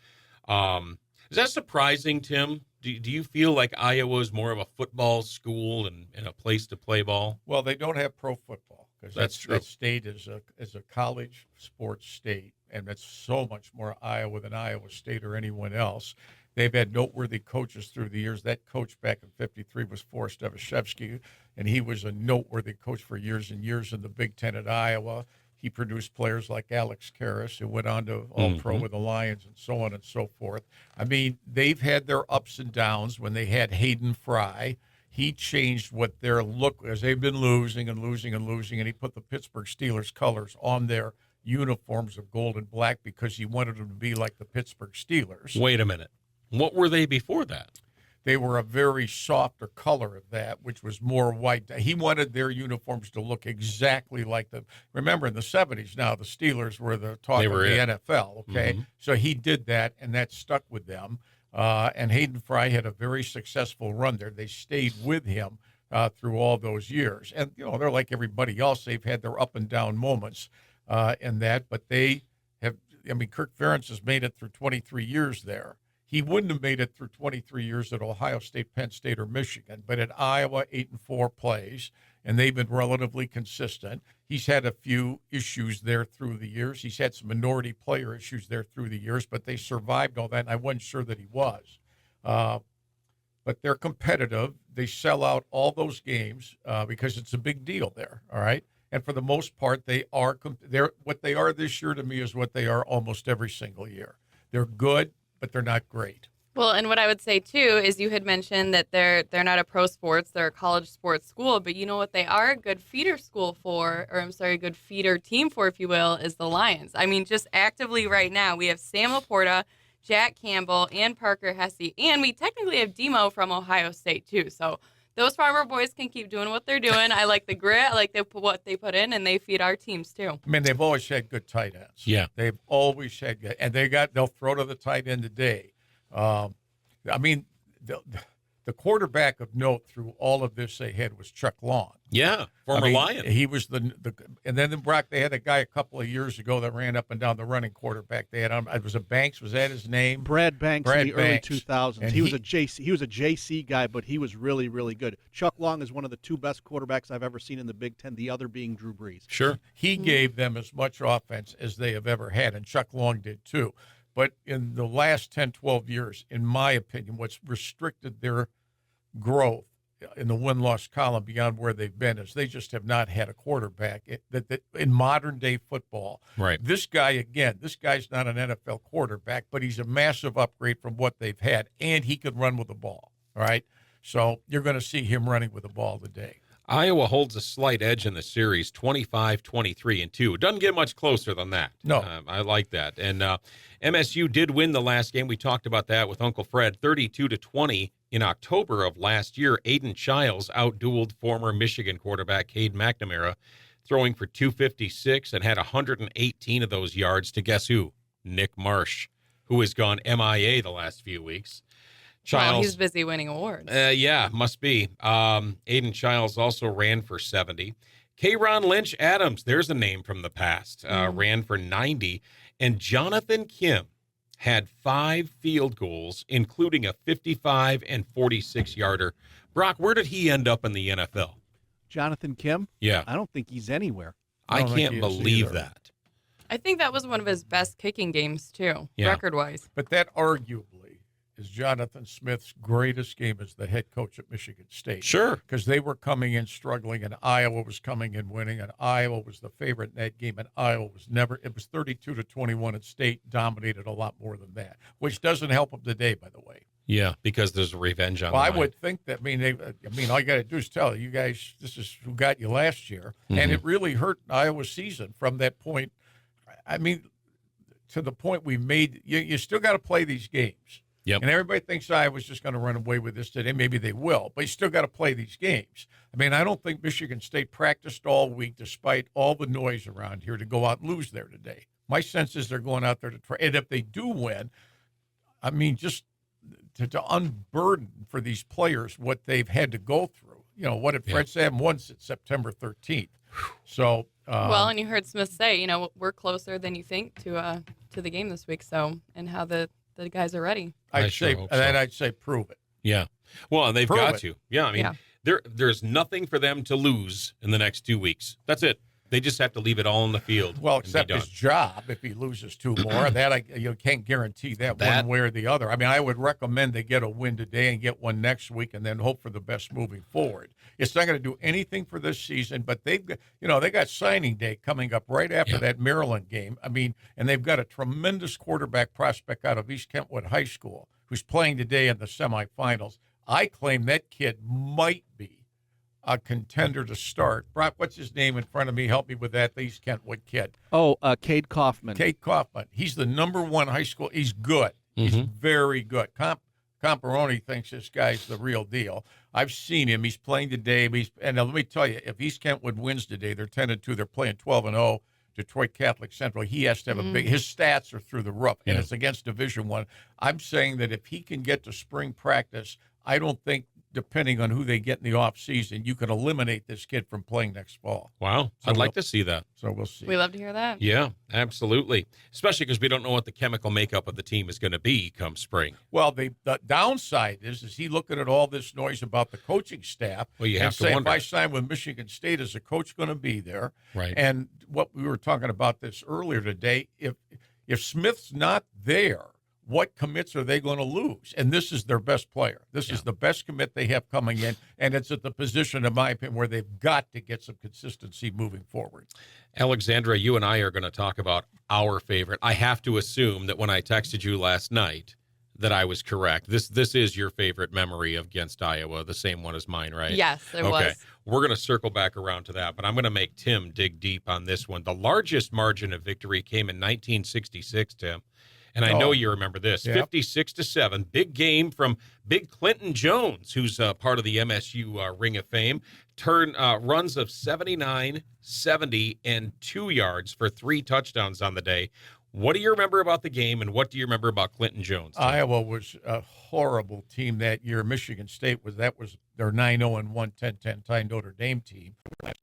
Is that surprising, Tim? Do you feel like Iowa is more of a football school and a place to play ball? Well, they don't have pro football because That's true. That state is a college sports state, and it's so much more Iowa than Iowa State or anyone else. They've had noteworthy coaches through the years. That coach back in '53 was Forrest Evashevsky, and he was a noteworthy coach for years and years in the Big Ten at Iowa. He produced players like Alex Karras, who went on to All-Pro with the Lions and so on and so forth. I mean, they've had their ups and downs. When they had Hayden Fry, he changed what their look was. They've been losing, and he put the Pittsburgh Steelers colors on their uniforms of gold and black because he wanted them to be like the Pittsburgh Steelers. Wait a minute. What were they before that? They were a very softer color of that, which was more white. He wanted their uniforms to look exactly like the. Remember, in the 70s, now the Steelers were the talk of the NFL. Okay, so he did that, and that stuck with them. And Hayden Fry had a very successful run there. They stayed with him through all those years, and they're like everybody else. They've had their up and down moments in that, but they have. I mean, Kirk Ferentz has made it through 23 years there. He wouldn't have made it through 23 years at Ohio State, Penn State, or Michigan, but at Iowa, 8-4 plays, and they've been relatively consistent. He's had a few issues there through the years. He's had some minority player issues there through the years, but they survived all that, and I wasn't sure that he was. But they're competitive. They sell out all those games because it's a big deal there, all right? And for the most part, they're what they are this year to me is what they are almost every single year. They're good, but they're not great. Well, and what I would say, too, is you had mentioned that they're not a pro sports, they're a college sports school, but you know what they are? A good feeder school for, a good feeder team for, if you will, is the Lions. I mean, just actively right now, we have Sam Laporta, Jack Campbell, and Parker Hesse, and we technically have Demo from Ohio State, too. So those Farmer boys can keep doing what they're doing. I like the grit. I like what they put in, and they feed our teams too. I mean, they've always had good tight ends. Yeah. They've always had good, and they'll throw to the tight end today. I mean, the quarterback of note through all of this they had was Chuck Long. Yeah, former Lion. He was and then Brock, they had a guy a couple of years ago that ran up and down the running quarterback. They had it was a Banks. Was that his name? Brad Banks in the Banks. early 2000s. And He was a JC guy, but he was really, really good. Chuck Long is one of the two best quarterbacks I've ever seen in the Big Ten, the other being Drew Brees. Sure. He gave them as much offense as they have ever had, and Chuck Long did too. But in the last 10, 12 years, in my opinion, what's restricted their growth in the win-loss column beyond where they've been is they just have not had a quarterback that in modern-day football. Right. This guy's not an NFL quarterback, but he's a massive upgrade from what they've had, and he can run with the ball, all right? So you're going to see him running with the ball today. Iowa holds a slight edge in the series, 25-23-2. It doesn't get much closer than that. No. I like that. And MSU did win the last game. We talked about that with Uncle Fred, 32-20 in October of last year. Aiden Childs outdueled former Michigan quarterback Cade McNamara, throwing for 256 and had 118 of those yards to guess who? Nick Marsh, who has gone MIA the last few weeks. Childs, Well, he's busy winning awards. Yeah, must be. Aiden Childs also ran for 70. K-Ron Lynch Adams, there's a name from the past, ran for 90. And Jonathan Kim had 5 field goals, including a 55 and 46-yarder. Brock, where did he end up in the NFL? Jonathan Kim? Yeah. I don't think he's anywhere. I don't think can't he is believe either. that. I think that was one of his best kicking games too, Yeah. record-wise. But that arguably is Jonathan Smith's greatest game as the head coach at Michigan State. Sure. Because they were coming in struggling, and Iowa was coming in winning, and Iowa was the favorite in that game, and Iowa was it was 32-21, and State dominated a lot more than that, which doesn't help them today, by the way. Yeah, because there's revenge on Well, the I line. would think that, all you got to do is tell you guys this is who got you last year, and it really hurt Iowa's season from that point. I mean, to the point we made, you still got to play these games. Yep. And everybody thinks Iowa's just going to run away with this today. Maybe they will, but you still got to play these games. I mean, I don't think Michigan State practiced all week despite all the noise around here to go out and lose there today. My sense is they're going out there to try. And if they do win, I mean, just to unburden for these players what they've had to go through. You know, what if Fred Sam won September 13th? So, well, and you heard Smith say, we're closer than you think to the game this week. So, and how the guys are ready. I'd say prove it. Yeah. Well, and they've Prove got it. to. Yeah, I mean, there's nothing for them to lose in the next 2 weeks. That's it. They just have to leave it all on the field. Well, and be except done. his job if he loses 2 more. That you can't guarantee that one way or the other. I mean, I would recommend they get a win today and get one next week, and then hope for the best moving forward. It's not going to do anything for this season, but they got signing day coming up right after that Maryland game. I mean, and they've got a tremendous quarterback prospect out of East Kentwood High School who's playing today in the semifinals. I claim that kid might be a contender to start. Brock, what's his name in front of me? Help me with that. The East Kentwood kid. Oh, Cade Kaufman. Cade Kaufman. He's the number 1 high school. He's good. He's very good. Comparoni thinks this guy's the real deal. I've seen him. He's playing today. And let me tell you, if East Kentwood wins today, they're 10-2. They're playing 12-0. Detroit Catholic Central. He has to have a big. His stats are through the roof, and it's against Division I. I'm saying that if he can get to spring practice, I don't think, depending on who they get in the offseason, you can eliminate this kid from playing next fall. Wow. So I'd like to see that. So we'll see. We love to hear that. Yeah, absolutely. Especially because we don't know what the chemical makeup of the team is going to be come spring. Well, the downside is he looking at all this noise about the coaching staff? Well, you have to say, wonder. if I sign with Michigan State, is the coach going to be there? Right. And what we were talking about this earlier today, if Smith's not there, what commits are they going to lose? And this is their best player. This is the best commit they have coming in, and it's at the position, in my opinion, where they've got to get some consistency moving forward. Alexandra, you and I are going to talk about our favorite. I have to assume that when I texted you last night that I was correct. This is your favorite memory against Iowa, the same one as mine, right? Yes, it was. We're going to circle back around to that, but I'm going to make Tim dig deep on this one. The largest margin of victory came in 1966, Tim. And I know you remember this. 56-7, big game from Big Clinton Jones, who's part of the MSU Ring of Fame. Runs of 79, 70, and 2 yards for 3 touchdowns on the day. What do you remember about the game, and what do you remember about Clinton Jones? Iowa was a horrible team that year. Michigan State was their 9-0-1 10-10 tie Notre Dame team,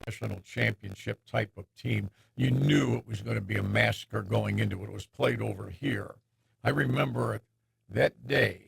national championship type of team. You knew it was going to be a massacre going into it. It was played over here. I remember that day,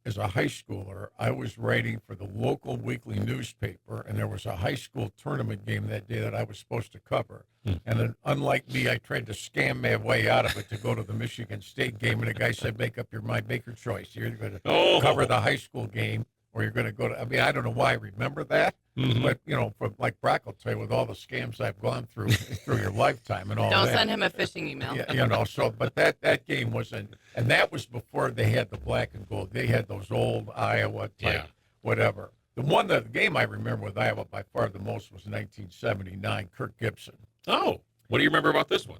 as a high schooler, I was writing for the local weekly newspaper, and there was a high school tournament game that day that I was supposed to cover. And then, unlike me, I tried to scam my way out of it to go to the Michigan State game, and the guy said, make up your mind, make your choice. You're going to cover the high school game, or you're going to go to, I mean, I don't know why I remember that, but, you know, like Brock will tell you, with all the scams I've gone through your lifetime and all that. Don't send him a phishing email. Yeah, you know, so, but that game wasn't, and that was before they had the black and gold. They had those old Iowa type, whatever. The game I remember with Iowa by far the most was 1979, Kirk Gibson. Oh, what do you remember about this one?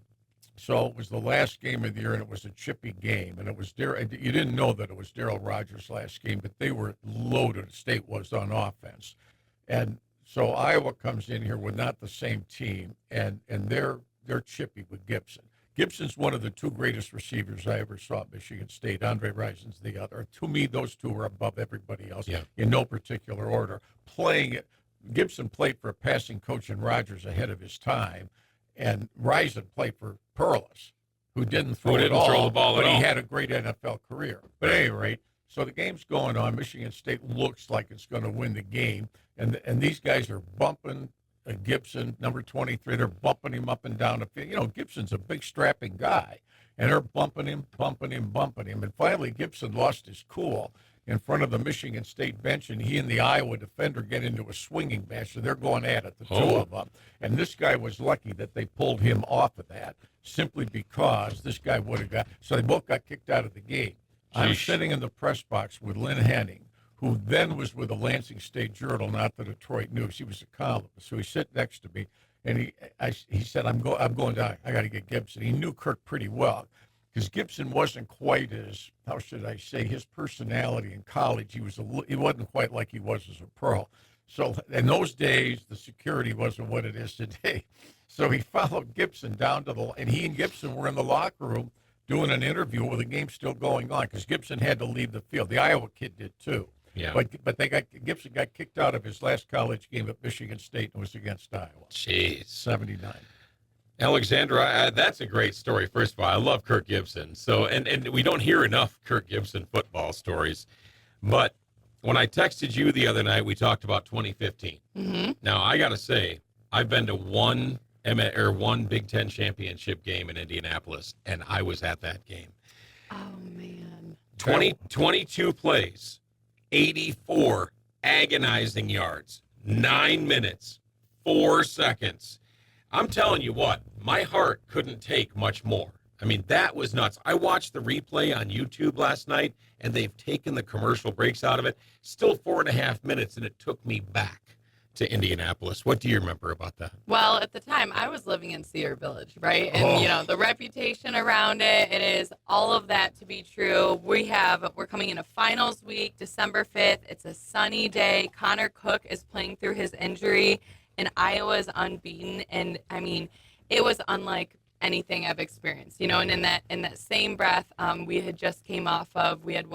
So it was the last game of the year, and it was a chippy game, and it was you didn't know that it was Darrell Rogers' last game, but they were loaded. State was on offense, and so Iowa comes in here with not the same team, and they're chippy with Gibson. Gibson's one of the 2 greatest receivers I ever saw at Michigan State. Andre Rison's the other. To me, those 2 were above everybody else in no particular order. Gibson played for a passing coach in Rogers ahead of his time, and Rison played for Perlis, who didn't throw the ball but he had a great NFL career. But at any rate, so the game's going on. Michigan State looks like it's going to win the game, and these guys are bumping Gibson, number 23. They're bumping him up and down the field. You know, Gibson's a big, strapping guy, and they're bumping him. And finally, Gibson lost his cool in front of the Michigan State bench, and he and the Iowa defender get into a swinging match, so they're going at it, the 2 of them. And this guy was lucky that they pulled him off of that, simply because this guy would have got, so they both got kicked out of the game. I'm sitting in the press box with Lynn Henning, who then was with the Lansing State Journal, not the Detroit News. He was a columnist, so he sat next to me, and he said, I'm going down. I got to get Gibson. He knew Kirk pretty well, because Gibson wasn't quite as, how should I say, his personality in college, he wasn't quite like he was as a pro. So in those days, the security wasn't what it is today. So he followed Gibson down to and he and Gibson were in the locker room doing an interview with the game still going on, because Gibson had to leave the field. The Iowa kid did too. Yeah. But Gibson got kicked out of his last college game at Michigan State and was against Iowa. Jeez. 79. Alexandra, that's a great story. First of all, I love Kirk Gibson. So, and we don't hear enough Kirk Gibson football stories. But when I texted you the other night, we talked about 2015. Mm-hmm. Now, I got to say, I've been to one Big Ten championship game in Indianapolis, and I was at that game. Oh, man. 22 plays, 84 agonizing yards, 9 minutes, 4 seconds. I'm telling you what, my heart couldn't take much more. I mean, that was nuts. I watched the replay on YouTube last night, and they've taken the commercial breaks out of it. Still 4.5 minutes, and it took me back to Indianapolis. What do you remember about that? Well, at the time, I was living in Cedar Village, right? And, you know, the reputation around it is all of that to be true. We're coming into finals week, December 5th. It's a sunny day. Connor Cook is playing through his injury, and Iowa's unbeaten. And, I mean, it was unlike anything I've experienced, you know. And in that same breath, we had just came off of, we had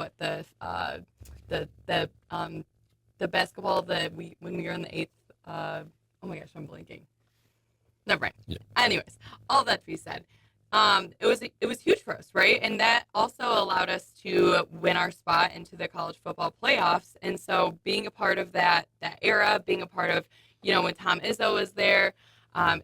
the basketball when we were in the 8th, oh my gosh, I'm blanking. Never mind. Yeah. Anyways, all that to be said, it was huge for us, right? And that also allowed us to win our spot into the college football playoffs. And so being a part of that era, being a part of, you know, when Tom Izzo was there,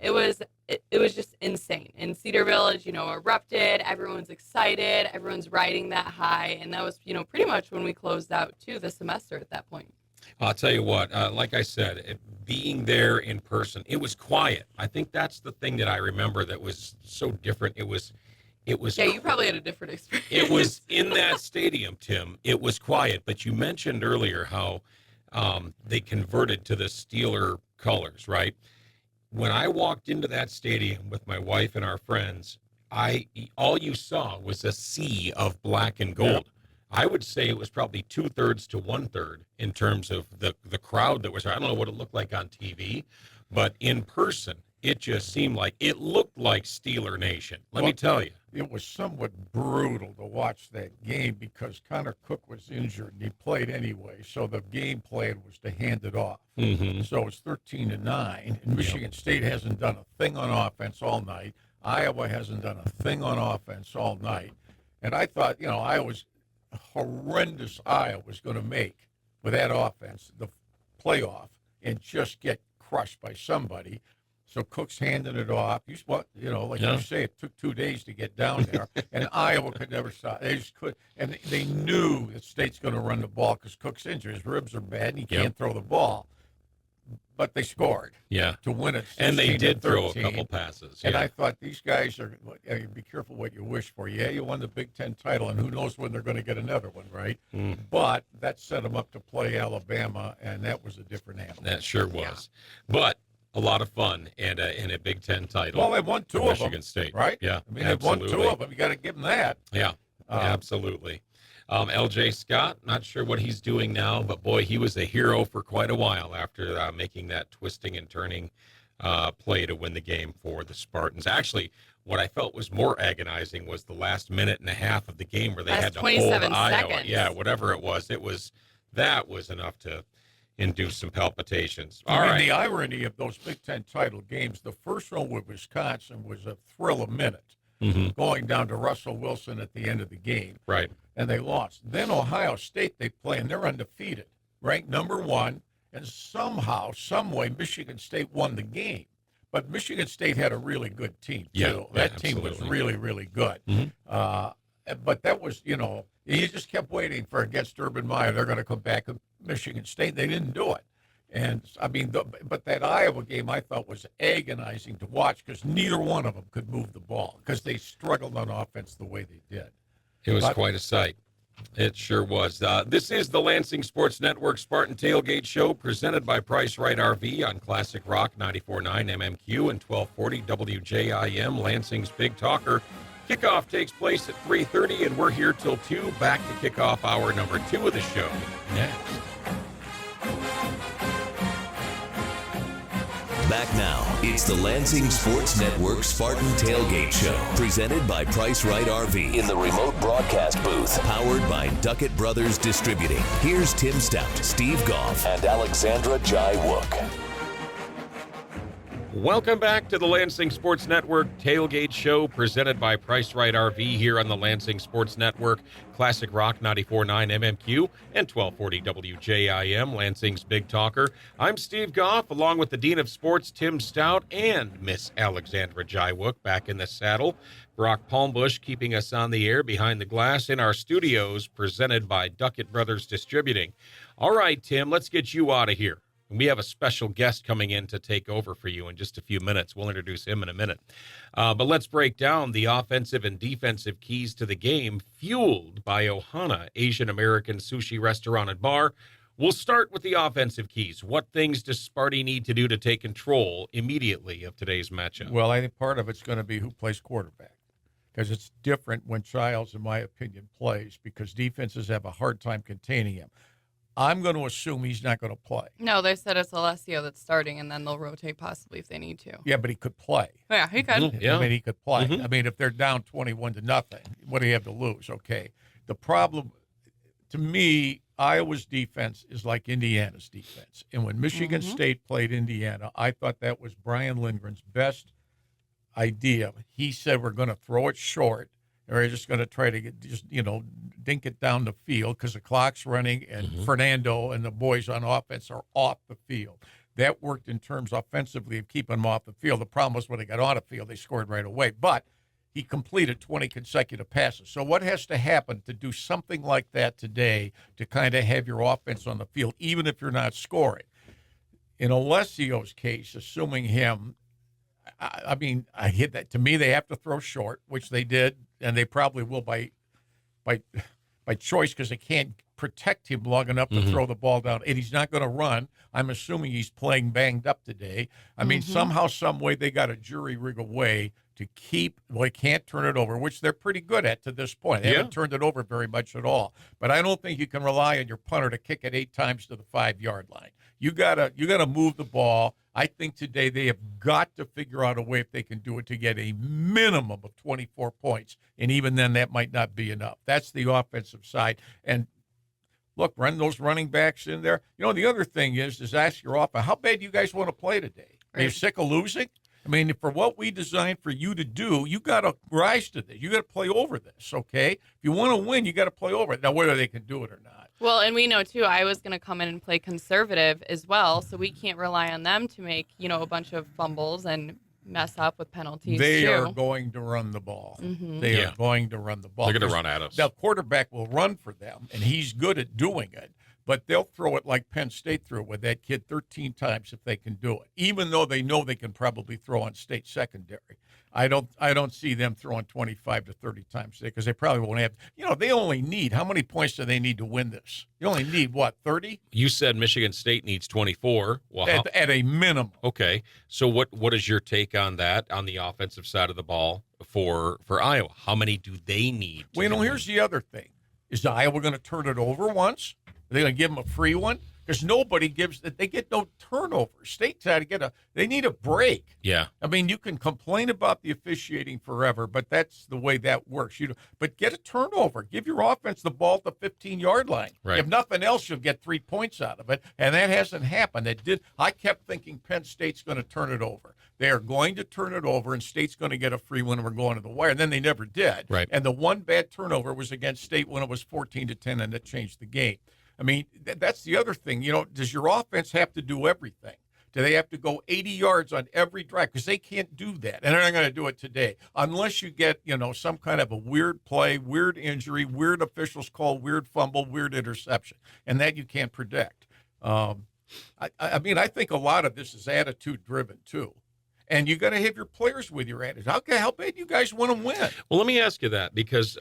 it was just insane. And Cedar Village, you know, erupted. Everyone's excited. Everyone's riding that high. And that was, you know, pretty much when we closed out the semester at that point. I'll tell you what, like I said, being there in person, it was quiet. I think that's the thing that I remember that was so different. It was. Yeah, you probably had a different experience. It was in that stadium, Tim. It was quiet. But you mentioned earlier how they converted to the Steeler colors, right? When I walked into that stadium with my wife and our friends, all you saw was a sea of black and gold. I would say it was probably 2/3 to 1/3 in terms of the crowd that was there. I don't know what it looked like on TV, but in person, it just seemed like it looked like Steeler Nation. Let me tell you. It was somewhat brutal to watch that game because Connor Cook was injured and he played anyway. So the game plan was to hand it off. Mm-hmm. So it's 13-9, and Michigan State hasn't done a thing on offense all night. Iowa hasn't done a thing on offense all night. And I thought, Iowa's horrendous Iowa was going to make with that offense the playoff and just get crushed by somebody. So Cook's handing it off. You say, it took 2 days to get down there, and Iowa could never stop. They just could, and they knew that State's going to run the ball because Cook's injured. His ribs are bad, and he can't throw the ball. But they scored to win it. And they did throw a couple passes. And I thought, these guys are, be careful what you wish for. Yeah, you won the Big Ten title, and who knows when they're going to get another one, right? Mm. But that set them up to play Alabama, and that was a different animal. That sure was. But a lot of fun and a Big Ten title. Well, they won two of them. Michigan State. Right? Yeah, I mean, they've won two of them. You got to give them that. Yeah, absolutely. LJ Scott, not sure what he's doing now, but boy, he was a hero for quite a while after making that twisting and turning play to win the game for the Spartans. Actually, what I felt was more agonizing was the last minute and a half of the game where they had to hold Iowa. Seconds. Yeah, whatever it was. That was enough to induce some palpitations. The irony of those Big Ten title games, the first one with Wisconsin was a thrill a minute, going down to Russell Wilson at the end of the game. Right. And they lost. Then Ohio State, they play, and they're undefeated, ranked number 1, and somehow, some way, Michigan State won the game. But Michigan State had a really good team, too. That team was really, really good. But that was, you just kept waiting for against Urban Meyer. They're going to come back at Michigan State. They didn't do it. And, I mean, but that Iowa game I thought was agonizing to watch because neither one of them could move the ball because they struggled on offense the way they did. It was quite a sight. It sure was. This is the Lansing Sports Network Spartan Tailgate Show presented by Price Right RV on Classic Rock 94.9 MMQ and 1240 WJIM, Lansing's Big Talker. Kickoff takes place at 3:30, and we're here till 2. Back to kickoff hour number 2 of the show next. Back now, it's the Lansing Sports Network Spartan Tailgate Show, presented by Price Right RV in the remote broadcast booth, powered by Duckett Brothers Distributing. Here's Tim Staudt, Steve Goff, and Alexandra Jai-Wook. Welcome back to the Lansing Sports Network Tailgate Show, presented by Price Right RV here on the Lansing Sports Network, Classic Rock 94.9 MMQ and 1240 WJIM, Lansing's Big Talker. I'm Steve Goff, along with the Dean of Sports, Tim Staudt, and Miss Alexandra Jai-Wook back in the saddle. Brock Palmbush keeping us on the air behind the glass in our studios, presented by Duckett Brothers Distributing. All right, Tim, let's get you out of here. We have a special guest coming in to take over for you in just a few minutes. We'll introduce him in a minute. But let's break down the offensive and defensive keys to the game, fueled by Ohana, Asian American Sushi Restaurant and Bar. We'll start with the offensive keys. What things does Sparty need to do to take control immediately of today's matchup? Well, I think part of it's going to be who plays quarterback, because it's different when Childs, in my opinion, plays, because defenses have a hard time containing him. I'm going to assume he's not going to play. No, they said it's Alessio that's starting, and then they'll rotate possibly if they need to. Yeah, but he could play. Yeah, he could. Yeah. I mean, he could play. I mean, if they're down 21-0, what do you have to lose? Okay. The problem, to me, Iowa's defense is like Indiana's defense. And when Michigan State played Indiana, I thought that was Brian Lindgren's best idea. He said, we're going to throw it short. Or we're just going to try to dink it down the field because the clock's running and Fernando and the boys on offense are off the field. That worked in terms offensively of keeping them off the field. The problem was when they got on the field, they scored right away. But he completed 20 consecutive passes. So what has to happen to do something like that today to kind of have your offense on the field, even if you're not scoring? In Alessio's case, assuming him, I mean, I hit that. To me, they have to throw short, which they did, and they probably will by choice because they can't protect him long enough to throw the ball down. And he's not going to run. I'm assuming he's playing banged up today. I mean, somehow, some way, they got a jury rig away to keep, well, they can't turn it over, which they're pretty good at to this point. They haven't turned it over very much at all. But I don't think you can rely on your punter to kick it 8 times to the 5-yard line. You gotta move the ball. I think today they have got to figure out a way, if they can do it, to get a minimum of 24 points. And even then, that might not be enough. That's the offensive side. And look, run those running backs in there. You know, the other thing is ask your offense, how bad do you guys want to play today? Are you sick of losing? I mean, for what we designed for you to do, you got to rise to this. You got to play over this, okay? If you want to win, you got to play over it. Now, whether they can do it or not. Well, and we know, too, Iowa's going to come in and play conservative as well, so we can't rely on them to make, a bunch of fumbles and mess up with penalties, They too. are going to run the ball. They are going to run the ball. They're going to run at us. The quarterback will run for them, and he's good at doing it. But they'll throw it like Penn State threw it with that kid 13 times if they can do it, even though they know they can probably throw on state secondary. I don't see them throwing 25 to 30 times today because they probably won't have. They only need, how many points do they need to win this? You only need, 30? You said Michigan State needs 24. Well, at a minimum. Okay. So what is your take on that, on the offensive side of the ball for Iowa? How many do they need? Well, here's the other thing. Is Iowa going to turn it over once? Are they going to give them a free one? Because nobody they get no turnovers. State they need a break. Yeah. I mean, you can complain about the officiating forever, but that's the way that works. But get a turnover. Give your offense the ball at the 15-yard line. Right. If nothing else, you'll get 3 points out of it, and that hasn't happened. I kept thinking Penn State's going to turn it over. They are going to turn it over, and State's going to get a free one, and we're going to the wire. And then they never did. Right. And the one bad turnover was against State when it was 14-10, and that changed the game. I mean, that's the other thing. Does your offense have to do everything? Do they have to go 80 yards on every drive? Because they can't do that. And they're not going to do it today unless you get, some kind of a weird play, weird injury, weird officials call, weird fumble, weird interception. And that you can't predict. I think a lot of this is attitude-driven, too. And you got to have your players with your attitude. Okay, how bad you guys want to win? Well, let me ask you that because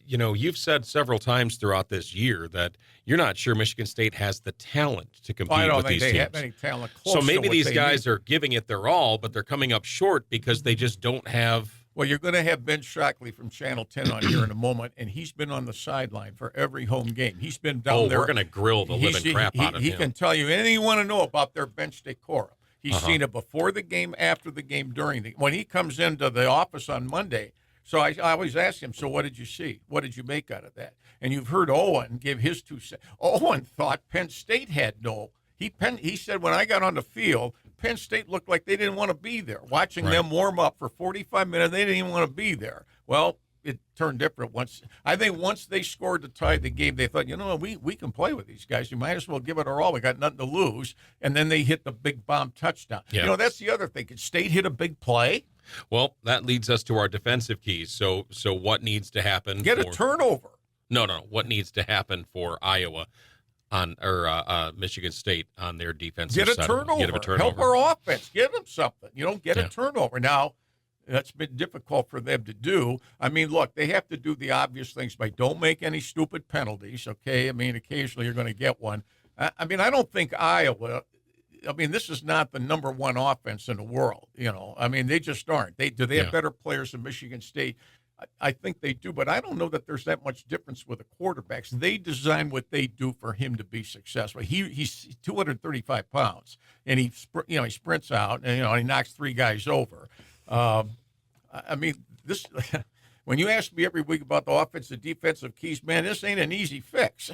you've said several times throughout this year that you're not sure Michigan State has the talent to compete with these teams. I don't think they have any talent close so maybe to what these they guys need. are giving it their all, but they're coming up short because they just don't have. Well, you're going to have Ben Shockley from Channel 10 on here in a moment, and he's been on the sideline for every home game. He's been down there. We're going to grill the living crap out of him. He can tell you anything you want to know about their bench decorum. He's seen it before the game, after the game, when he comes into the office on Monday. So I always ask him, so what did you see? What did you make out of that? And you've heard Owen give his 2 cents. Owen thought Penn State had no. He said, when I got on the field, Penn State looked like they didn't want to be there. Watching them warm up for 45 minutes, they didn't even want to be there. Well, it turned different once. I think once they scored to tie the game, they thought, we can play with these guys. You might as well give it our all. We got nothing to lose. And then they hit the big bomb touchdown. Yeah. That's the other thing. Could State hit a big play? Well, that leads us to our defensive keys. So what needs to happen? Get a turnover. No. What needs to happen for Iowa Michigan State on their defensive side? Get a turnover. Help our offense. Give them something. Get a turnover. Now, that's been difficult for them to do. I mean, look, they have to do the obvious things by don't make any stupid penalties, okay? I mean, occasionally you're going to get one. I don't think Iowa – this is not the number one offense in the world, they just aren't. Do they have better players than Michigan State? I think they do, but I don't know that there's that much difference with the quarterbacks. They design what they do for him to be successful. He's 235 pounds, and he sprints out, and he knocks 3 guys over. This. When you ask me every week about the offensive defensive keys, man, this ain't an easy fix.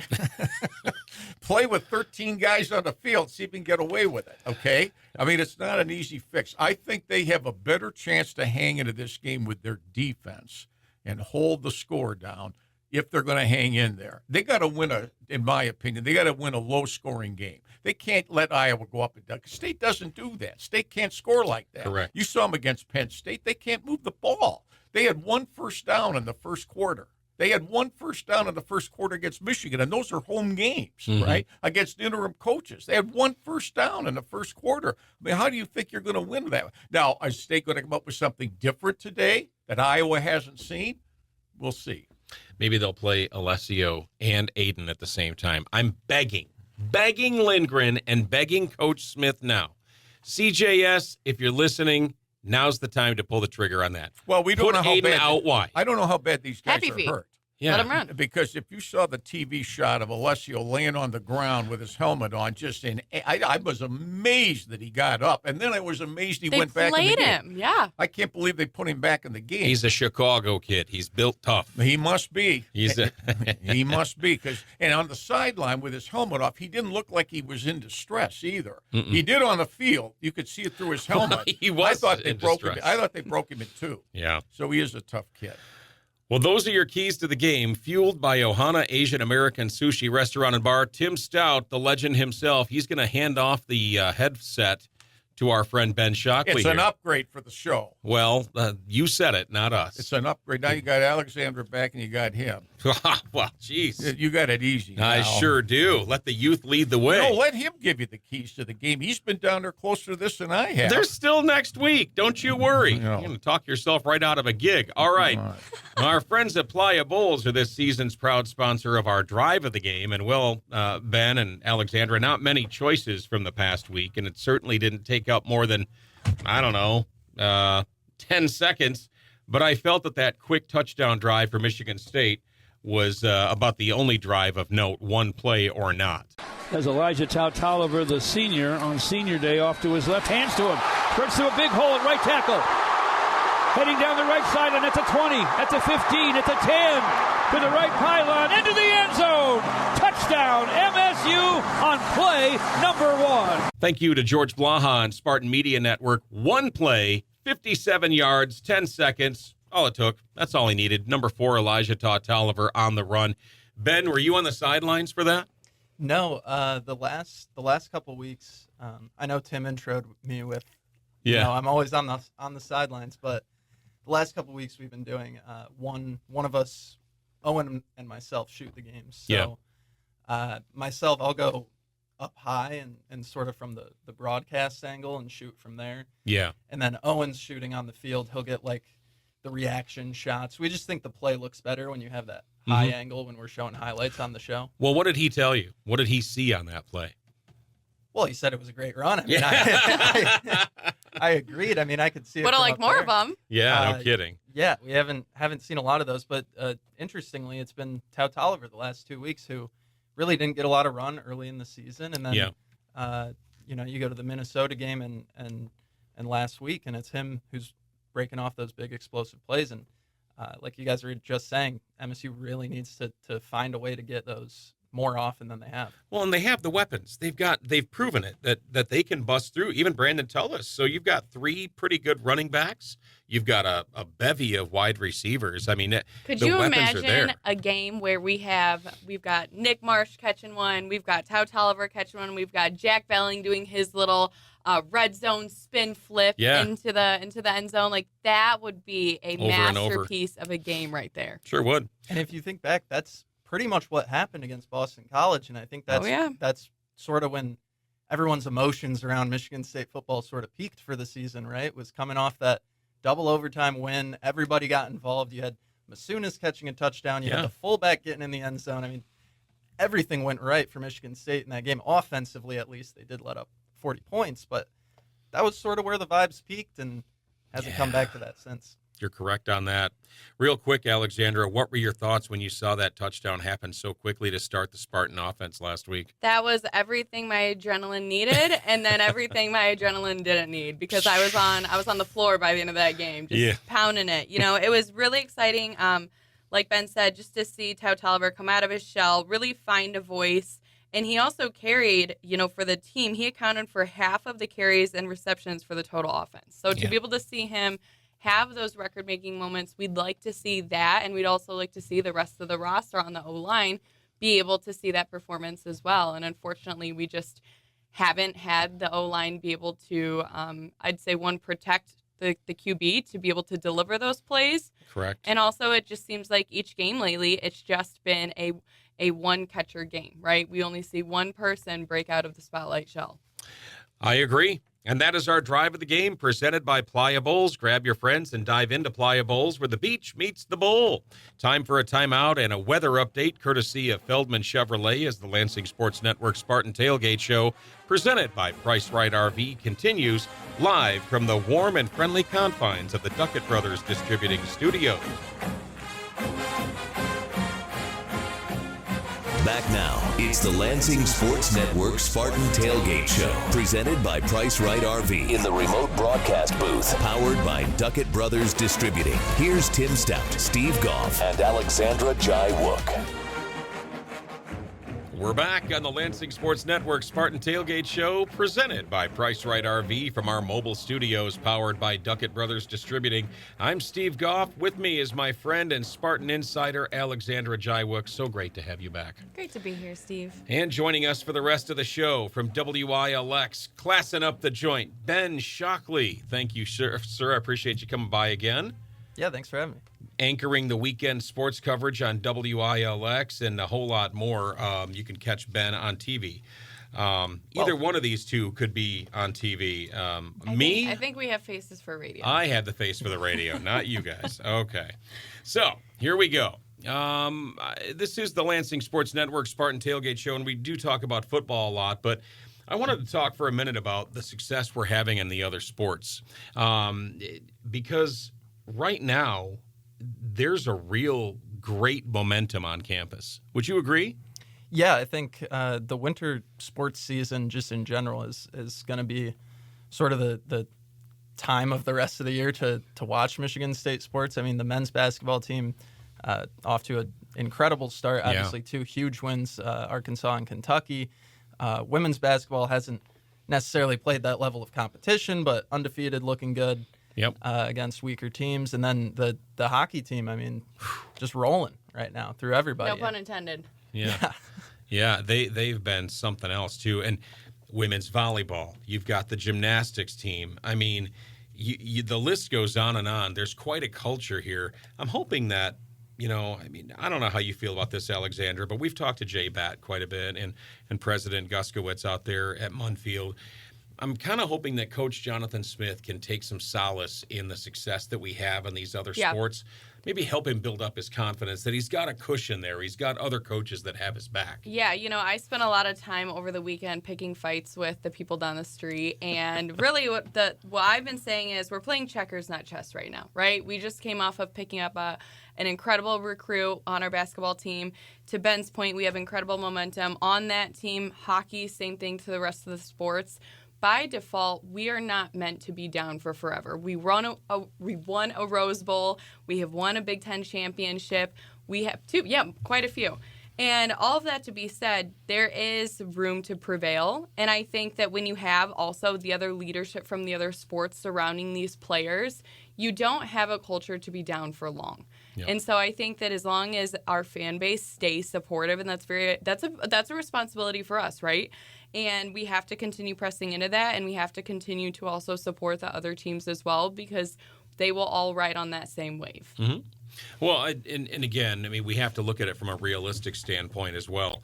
Play with 13 guys on the field, see if you can get away with it, okay? It's not an easy fix. I think they have a better chance to hang into this game with their defense and hold the score down if they're going to hang in there. They got to win in my opinion, they got to win a low-scoring game. They can't let Iowa go up and down. State doesn't do that. State can't score like that. Correct. You saw them against Penn State. They can't move the ball. They had 1 first down in the first quarter. They had 1 first down in the first quarter against Michigan, and those are home games, right, against interim coaches. They had 1 first down in the first quarter. How do you think you're going to win that? Now, is State going to come up with something different today that Iowa hasn't seen? We'll see. Maybe they'll play Alessio and Aiden at the same time. I'm begging Lindgren and begging Coach Smith now. CJS, if you're listening, now's the time to pull the trigger on that. Well, we don't Put know how Aiden bad out wide. I don't know how bad these guys Happy are feet. hurt. Yeah. Let him run. Because if you saw the TV shot of Alessio laying on the ground with his helmet on, I was amazed that he got up, and then I was amazed he They went back in the played game. him, yeah. I can't believe they put him back in the game. He's a Chicago kid. He's built tough. He must be. He's He must be. And on the sideline with his helmet off, he didn't look like he was in distress either. He did on the field. You could see it through his helmet. He was I thought they in broke him. distress. I thought they broke him in two. Yeah. So he is a tough kid. Well, those are your keys to the game, fueled by Ohana Asian American Sushi Restaurant and Bar. Tim Staudt, the legend himself, he's going to hand off the headset to our friend Ben Shockley. It's an here. upgrade for the show. Well, you said it, not us. It's an upgrade. Now you got Alexandra back and you got him. Well, jeez. You got it easy now. I sure do. Let the youth lead the way. No, let him give you the keys to the game. He's been down there closer to this than I have. They're still next week. Don't you worry. No. You're going to talk yourself right out of a gig. All right. Our friends at Playa Bowls are this season's proud sponsor of our drive of the game. And, Ben and Alexandra, not many choices from the past week. And it certainly didn't take up more than, 10 seconds. But I felt that quick touchdown drive for Michigan State was about the only drive of note, one play or not. As Elijah Tolliver, the senior, on senior day, off to his left, hands to him. Turns to a big hole at right tackle. Heading down the right side, and at the 20, at the 15, at the 10, to the right pylon, into the end zone. Touchdown, MSU on play number 1. Thank you to George Blaha and Spartan Media Network. One play, 57 yards, 10 seconds. All it took. That's all he needed. Number 4, Elijah Tolliver on the run. Ben, were you on the sidelines for that? No, the last couple weeks, I know Tim introed me with, I'm always on the sidelines, but the last couple weeks we've been doing one of us, Owen and myself, shoot the games. So myself, I'll go up high and sort of from the broadcast angle and shoot from there. Yeah. And then Owen's shooting on the field. He'll get like the reaction shots. We just think the play looks better when you have that high angle when we're showing highlights on the show. Well, what did he tell you? What did he see on that play? Well, he said it was a great run. I mean, I agreed. I mean, I could see it. Would have liked more of them. Yeah, no kidding. Yeah, we haven't seen a lot of those, but interestingly, it's been Tolliver the last 2 weeks who really didn't get a lot of run early in the season, and then you go to the Minnesota game and last week, and it's him who's breaking off those big explosive plays. And like you guys were just saying, MSU really needs to find a way to get those more often than they have. Well, and they have the weapons. They've proven it that they can bust through. Even Brandon Tullis. So you've got 3 pretty good running backs. You've got a bevy of wide receivers. I mean, could the you weapons are there. imagine a game where we've got Nick Marsh catching one, we've got Tolliver catching one, we've got Jack Belling doing his little red zone spin flip into the end zone? Like, that would be a masterpiece of a game right there. Sure would. And if you think back, that's pretty much what happened against Boston College, and I think that's sort of when everyone's emotions around Michigan State football sort of peaked for the season, right? It was coming off that double overtime win. Everybody got involved. You had Masunas catching a touchdown. You had the fullback getting in the end zone. I mean, everything went right for Michigan State in that game. Offensively, at least, they did let up 40 points, but that was sort of where the vibes peaked and hasn't come back to that since. You're correct on that. Real quick, Alexandra, what were your thoughts when you saw that touchdown happen so quickly to start the Spartan offense last week? That was everything my adrenaline needed, and then everything my adrenaline didn't need, because I was on the floor by the end of that game, just pounding it. It was really exciting. Like Ben said, just to see Tolliver come out of his shell, really find a voice. And he also carried, for the team, he accounted for half of the carries and receptions for the total offense. So to be able to see him have those record-making moments, we'd like to see that, and we'd also like to see the rest of the roster on the O-line be able to see that performance as well. And unfortunately, we just haven't had the O-line be able to, I'd say, protect the QB to be able to deliver those plays. Correct. And also, it just seems like each game lately, it's just been a one-catcher game, right? We only see one person break out of the spotlight shell. I agree. And that is our Drive of the Game, presented by Playa Bowls. Grab your friends and dive into Playa Bowls, where the beach meets the bowl. Time for a timeout and a weather update, courtesy of Feldman Chevrolet, as the Lansing Sports Network Spartan Tailgate Show, presented by Price Right RV, continues live from the warm and friendly confines of the Duckett Brothers Distributing Studios. Back now, it's the Lansing Sports Network Spartan Tailgate Show, presented by Price Right RV in the remote broadcast booth, powered by Duckett Brothers Distributing. Here's Tim Staudt, Steve Goff, and Alexandra Jai-Wook. We're back on the Lansing Sports Network Spartan Tailgate Show, presented by Price Right RV from our mobile studios, powered by Duckett Brothers Distributing. I'm Steve Goff. With me is my friend and Spartan insider, Alexandra Jai-Wook. So great to have you back. Great to be here, Steve. And joining us for the rest of the show from WILX, classing up the joint, Ben Shockley. Thank you, sir. I appreciate you coming by again. Yeah, thanks for having me. Anchoring the weekend sports coverage on WILX and a whole lot more. You can catch Ben on TV. Either one of these two could be on TV. I think we have faces for radio. I had the face for the radio, not you guys. Okay. So here we go. This is the Lansing Sports Network Spartan Tailgate Show, and we do talk about football a lot, but I wanted to talk for a minute about the success we're having in the other sports. Because right now, there's a real great momentum on campus. Would you agree? Yeah, I think the winter sports season, just in general, is going to be sort of the time of the rest of the year to watch Michigan State sports. I mean, the men's basketball team off to an incredible start. Obviously, two huge wins, Arkansas and Kentucky. Women's basketball hasn't necessarily played that level of competition, but undefeated, looking good. Yep. Against weaker teams. And then the hockey team, I mean, just rolling right now through everybody. No pun intended. Yeah. Yeah, they've been something else, too. And women's volleyball, you've got the gymnastics team. I mean, the list goes on and on. There's quite a culture here. I'm hoping that, I don't know how you feel about this, Alexandra, but we've talked to Jay Batt quite a bit and President Guskowitz out there at Munfield. I'm kind of hoping that Coach Jonathan Smith can take some solace in the success that we have in these other sports. Maybe help him build up his confidence that he's got a cushion there. He's got other coaches that have his back. Yeah, I spent a lot of time over the weekend picking fights with the people down the street. And really what I've been saying is we're playing checkers, not chess right now, right? We just came off of picking up an incredible recruit on our basketball team. To Ben's point, we have incredible momentum on that team. Hockey, same thing to the rest of the sports. By default, we are not meant to be down for forever. We won a Rose Bowl. We have won a Big Ten championship. We have quite a few. And all of that to be said, there is room to prevail. And I think that when you have also the other leadership from the other sports surrounding these players, you don't have a culture to be down for long. Yep. And so I think that as long as our fan base stays supportive, and that's a responsibility for us, right? And we have to continue pressing into that, and we have to continue to also support the other teams as well, because they will all ride on that same wave. Mm-hmm. Well, and again, I mean, we have to look at it from a realistic standpoint as well.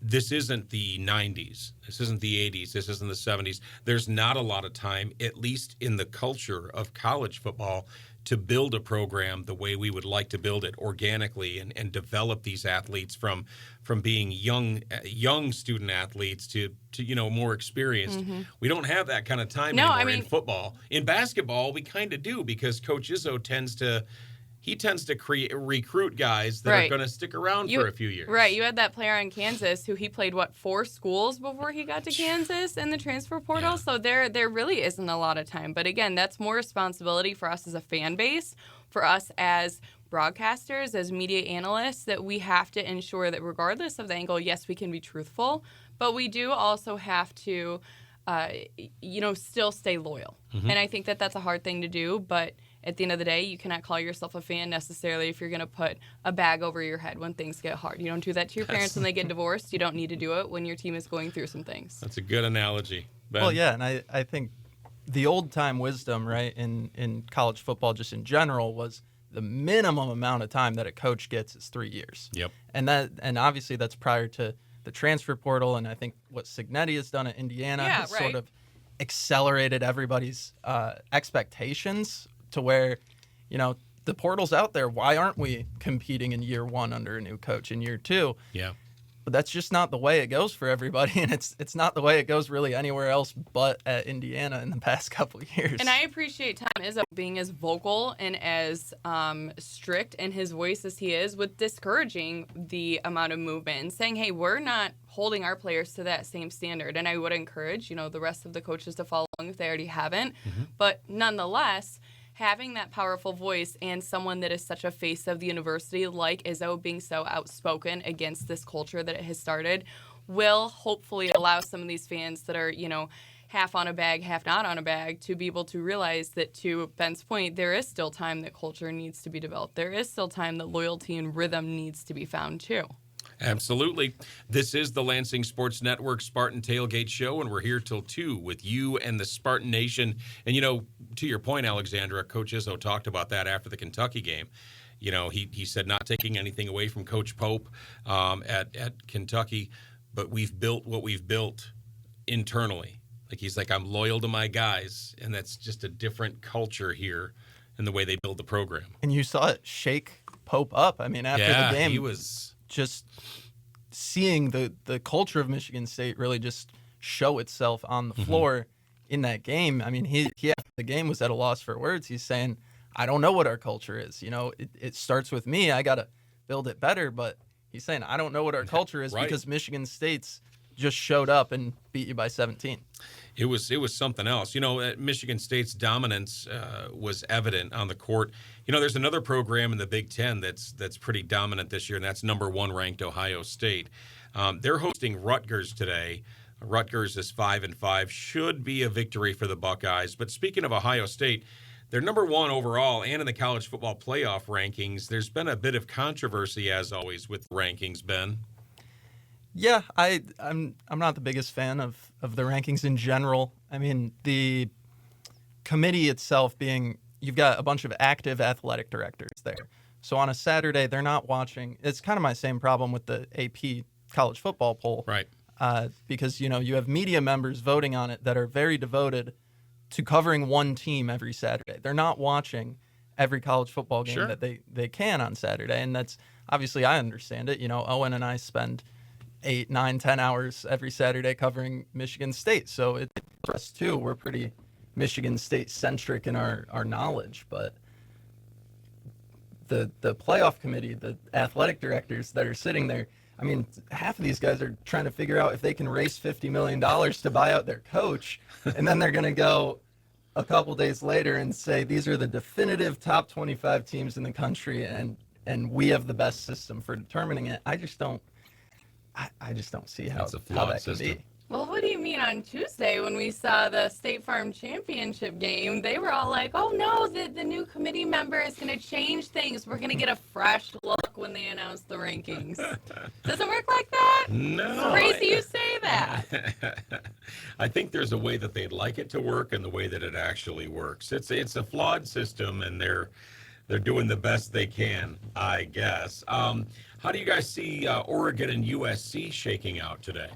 This isn't the 90s. This isn't the 80s. This isn't the 70s. There's not a lot of time, at least in the culture of college football, to build a program the way we would like to build it organically and develop these athletes from being young student athletes to more experienced. Mm-hmm. We don't have that kind of time anymore in football. In basketball, we kind of do, because Coach Izzo tends to recruit guys that are going to stick around for a few years. Right. You had that player in Kansas who he played, 4 schools before he got to Kansas in the transfer portal? Yeah. So there really isn't a lot of time. But again, that's more responsibility for us as a fan base, for us as broadcasters, as media analysts, that we have to ensure that regardless of the angle, yes, we can be truthful, but we do also have to, still stay loyal. Mm-hmm. And I think that that's a hard thing to do, but at the end of the day, you cannot call yourself a fan necessarily if you're going to put a bag over your head when things get hard. You don't do that to your parents when they get divorced. You don't need to do it when your team is going through some things. That's a good analogy, Ben. Well, yeah, and I think the old-time wisdom, right, in college football just in general was the minimum amount of time that a coach gets is 3 years. Yep. And obviously that's prior to the transfer portal, and I think what Cignetti has done at Indiana has sort of accelerated everybody's expectations to where, the portal's out there. Why aren't we competing in year one under a new coach, in year two? Yeah. But that's just not the way it goes for everybody, and it's not the way it goes really anywhere else but at Indiana in the past couple of years. And I appreciate Tom Izzo being as vocal and as strict in his voice as he is with discouraging the amount of movement and saying, hey, we're not holding our players to that same standard. And I would encourage, the rest of the coaches to follow along if they already haven't. Mm-hmm. But nonetheless, having that powerful voice and someone that is such a face of the university like Izzo being so outspoken against this culture that it has started will hopefully allow some of these fans that are, half on a bag, half not on a bag, to be able to realize that, to Ben's point, there is still time that culture needs to be developed. There is still time that loyalty and rhythm needs to be found too. Absolutely. This is the Lansing Sports Network Spartan Tailgate Show, and we're here till 2 with you and the Spartan Nation. And, to your point, Alexandra, Coach Izzo talked about that after the Kentucky game. He said not taking anything away from Coach Pope at Kentucky, but we've built what we've built internally. He's like, I'm loyal to my guys, and that's just a different culture here in the way they build the program. And you saw it shake Pope up. After the game, he was just seeing the culture of Michigan State really just show itself on the floor in that game. He after the game was at a loss for words. He's saying, I don't know what our culture is. It starts with me. I got to build it better. But he's saying, I don't know what our culture is because Michigan State's just showed up and beat you by 17. It was something else. Michigan State's dominance was evident on the court. There's another program in the Big Ten that's pretty dominant this year, and that's number 1 ranked Ohio State. They're hosting Rutgers today. Rutgers is 5-5. Should be a victory for the Buckeyes. But speaking of Ohio State, they're number 1 overall and in the college football playoff rankings. There's been a bit of controversy, as always, with rankings, Ben. Yeah, I'm not the biggest fan of the rankings in general. The committee itself being, you've got a bunch of active athletic directors there. So on a Saturday, they're not watching. It's kind of my same problem with the AP college football poll. Right. Because, you have media members voting on it that are very devoted to covering one team every Saturday. They're not watching every college football game that they can on Saturday. And that's, obviously, I understand it. Owen and I spend 8, 9, 10 hours every Saturday covering Michigan State. So it, for us too, we're pretty Michigan State centric in our knowledge. But the playoff committee, the athletic directors that are sitting there, half of these guys are trying to figure out if they can raise $50 million to buy out their coach. And then they're going to go a couple days later and say, these are the definitive top 25 teams in the country. And we have the best system for determining it. I just don't see how that can be. Well, what do you mean? On Tuesday when we saw the State Farm Championship game, they were all like, oh no, the new committee member is going to change things. We're going to get a fresh look when they announce the rankings. Doesn't work like that? No. It's crazy you say that. I think there's a way that they'd like it to work and the way that it actually works. It's a flawed system, and they're doing the best they can, I guess. How do you guys see Oregon and USC shaking out today?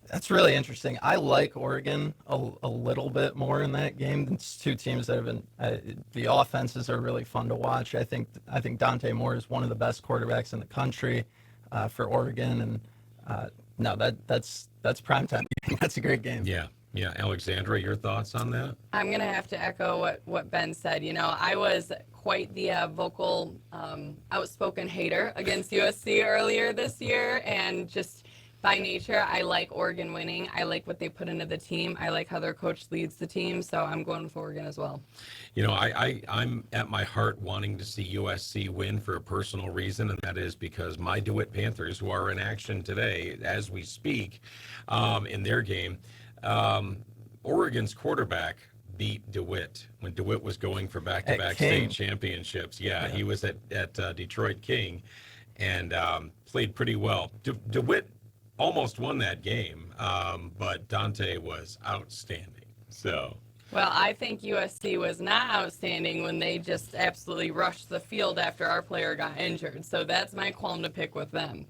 That's really interesting. I like Oregon a little bit more in that game. It's two teams that have been the offenses are really fun to watch. I think Dante Moore is one of the best quarterbacks in the country for Oregon, and that's primetime. That's a great game. Yeah. Alexandra, your thoughts on that? I'm gonna have to echo what Ben said. I was quite the vocal, outspoken hater against USC earlier this year, and just by nature, I like Oregon winning. I like what they put into the team. I like how their coach leads the team, so I'm going with Oregon as well. I'm at my heart wanting to see USC win for a personal reason, and that is because my DeWitt Panthers, who are in action today as we speak in their game, Oregon's quarterback beat DeWitt when DeWitt was going for back-to-back state championships. Yeah, he was at Detroit King and played pretty well. DeWitt almost won that game, but Dante was outstanding. Well, I think USC was not outstanding when they just absolutely rushed the field after our player got injured. So that's my qualm to pick with them.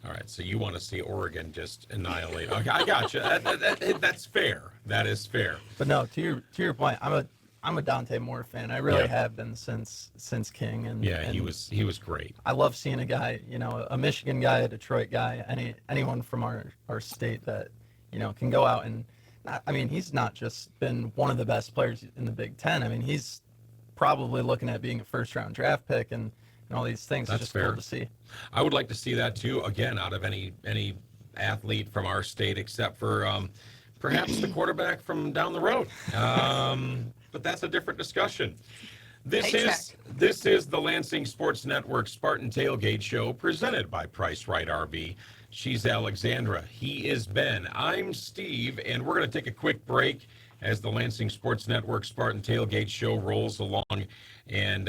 All right, so you want to see Oregon just annihilate. Okay, I got you. That's fair. That is fair. But no, to your point, I'm a Dante Moore fan. I really have been since King. And he was great. I love seeing a guy, a Michigan guy, a Detroit guy, anyone from our state that can go out and. He's not just been one of the best players in the Big Ten. He's probably looking at being a first-round draft pick and all these things. That's just fair. Cool to see. I would like to see that too. Again, out of any athlete from our state, except for perhaps the quarterback from down the road. But that's a different discussion. This is the Lansing Sports Network Spartan Tailgate Show, presented by Price Right RV. She's Alexandra. He is Ben. I'm Steve, and we're going to take a quick break as the Lansing Sports Network Spartan Tailgate Show rolls along. And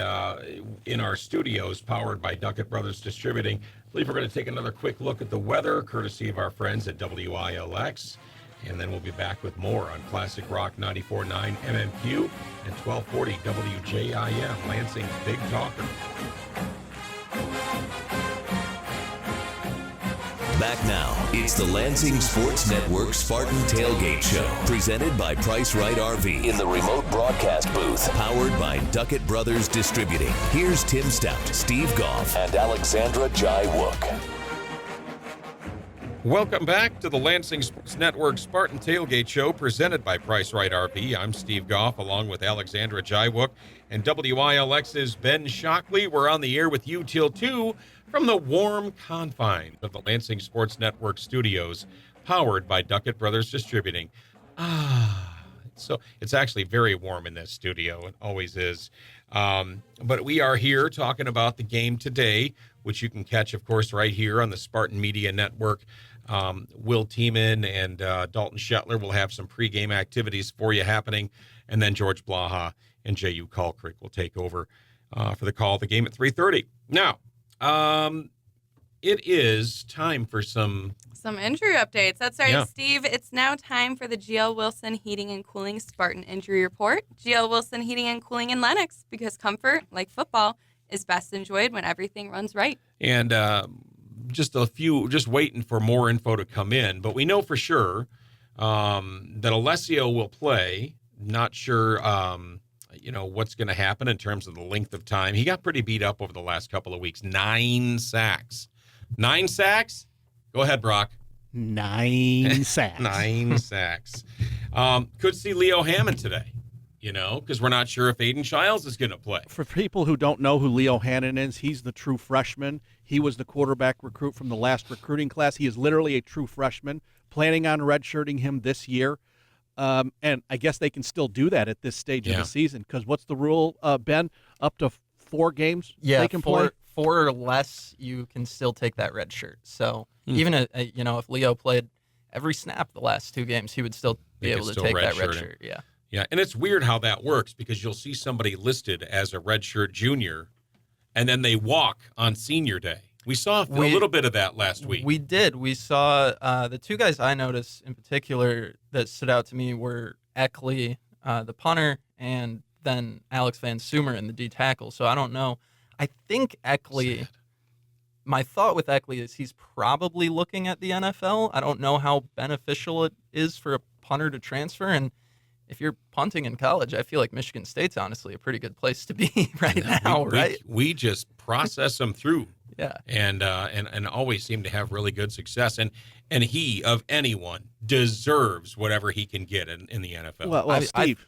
in our studios, powered by Duckett Brothers Distributing, I believe we're going to take another quick look at the weather, courtesy of our friends at WILX. And then we'll be back with more on Classic Rock 94.9 MMQ and 1240 WJIM, Lansing's Big Talker. Back now, it's the Lansing Sports Network Spartan Tailgate Show, presented by Price Right RV in the remote broadcast booth, powered by Duckett Brothers Distributing. Here's Tim Staudt, Steve Goff, and Alexandra Jai-Wook. Welcome back to the Lansing Sports Network Spartan Tailgate Show, presented by Price Right RV. I'm Steve Goff, along with Alexandra Jai-Wook and WILX's Ben Shockley. We're on the air with you till 2 from the warm confines of the Lansing Sports Network studios, powered by Duckett Brothers Distributing. So it's actually very warm in this studio. It always is. But we are here talking about the game today, which you can catch, of course, right here on the Spartan Media Network. Will Tiemann and Dalton Shetler will have some pregame activities for you happening. And then George Blaha and J.U. Kalkrick will take over for the call of the game at 3:30. Now, it is time for some injury updates. That's right, Steve. It's now time for the GL Wilson Heating and Cooling Spartan Injury Report. GL Wilson Heating and Cooling in Lenox, because comfort, like football, is best enjoyed when everything runs right. And just waiting for more info to come in. But we know for sure that Alessio will play. Not sure, what's going to happen in terms of the length of time. He got pretty beat up over the last couple of weeks. 9 sacks. 9 sacks? Go ahead, Brock. 9 sacks. 9 sacks. Could see Leo Hammond today, because we're not sure if Aiden Childs is going to play. For people who don't know who Leo Hammond is, he's the true freshman. He was the quarterback recruit from the last recruiting class. He is literally a true freshman, planning on redshirting him this year. And I guess they can still do that at this stage of the season, because what's the rule, Ben? Up to 4 games they can play? 4 or less, you can still take that red shirt. So even if Leo played every snap the last 2 games, he would still be able to take that red shirt. Yeah. Yeah, and it's weird how that works, because you'll see somebody listed as a redshirt junior, and then they walk on senior day. We saw a little bit of that last week. We did. We saw the 2 guys I noticed in particular that stood out to me were Eckley, the punter, and then Alex Van Sumer in the D tackle. So I don't know. I think Eckley, my thought with Eckley is he's probably looking at the NFL. I don't know how beneficial it is for a punter to transfer. And if you're punting in college, I feel like Michigan State's honestly a pretty good place to be now, right? We just process them through. Yeah. And always seem to have really good success. And he, of anyone, deserves whatever he can get in the NFL. Well,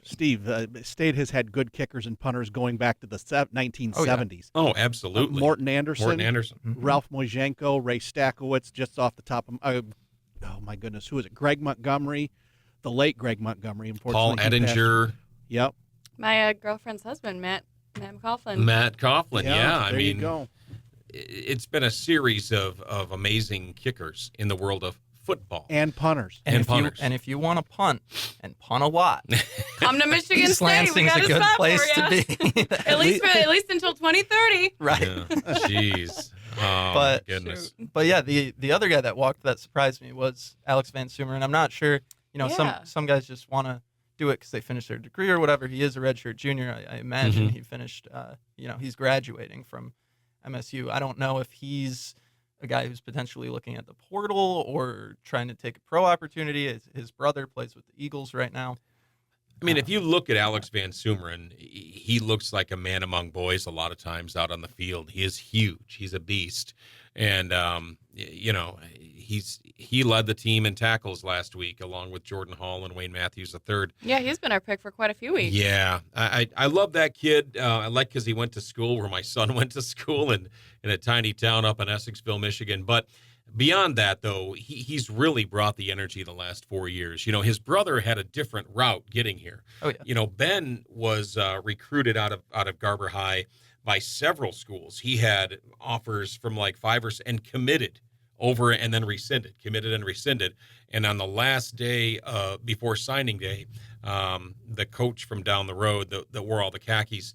Steve, State has had good kickers and punters going back to the 1970s. Oh, absolutely. Morton Anderson. Mm-hmm. Ralph Mojenko, Ray Stakowitz, just off the top of oh my goodness, who is it? Greg Montgomery, the late Greg Montgomery, unfortunately. Paul Edinger. Yep. My girlfriend's husband, Matt Coughlin. Matt Coughlin, yeah. There you go. It's been a series of amazing kickers in the world of football. And punters. And punters. And if you want to punt, and punt a lot, come to Michigan State. Lansing's a good place to be. at least until 2030. Right. Yeah. Jeez. Oh, my goodness. But yeah, the other guy that walked that surprised me was Alex Van Sumer. And I'm not sure, some guys just want to do it because they finished their degree or whatever. He is a redshirt junior. I imagine he finished, he's graduating from MSU. I don't know if he's a guy who's potentially looking at the portal or trying to take a pro opportunity. His brother plays with the Eagles right now. I mean, if you look at Alex Van Sumeren, he looks like a man among boys a lot of times out on the field. He is huge. He's a beast. And, he led the team in tackles last week along with Jordan Hall and Wayne Matthews III. Yeah, he's been our pick for quite a few weeks. Yeah, I love that kid. I like because he went to school where my son went to school in a tiny town up in Essexville, Michigan. But beyond that, though, he's really brought the energy the last 4 years. His brother had a different route getting here. Oh, yeah. Ben was recruited out of Garber High by several schools. He had offers from like 5 or 6 and committed over and then committed and rescinded. And on the last day before signing day, the coach from down the road that wore all the khakis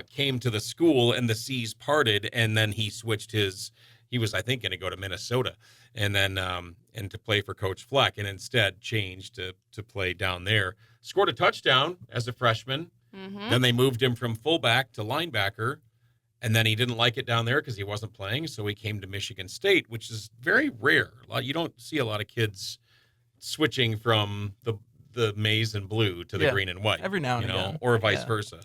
came to the school and the seas parted. And then he switched he was, I think, going to go to Minnesota and then and to play for Coach Fleck, and instead changed to play down there. Scored a touchdown as a freshman. Mm-hmm. Then they moved him from fullback to linebacker, and then he didn't like it down there because he wasn't playing, so he came to Michigan State, which is very rare. You don't see a lot of kids switching from the maize and blue to the green and white. Every now and again. Or vice versa.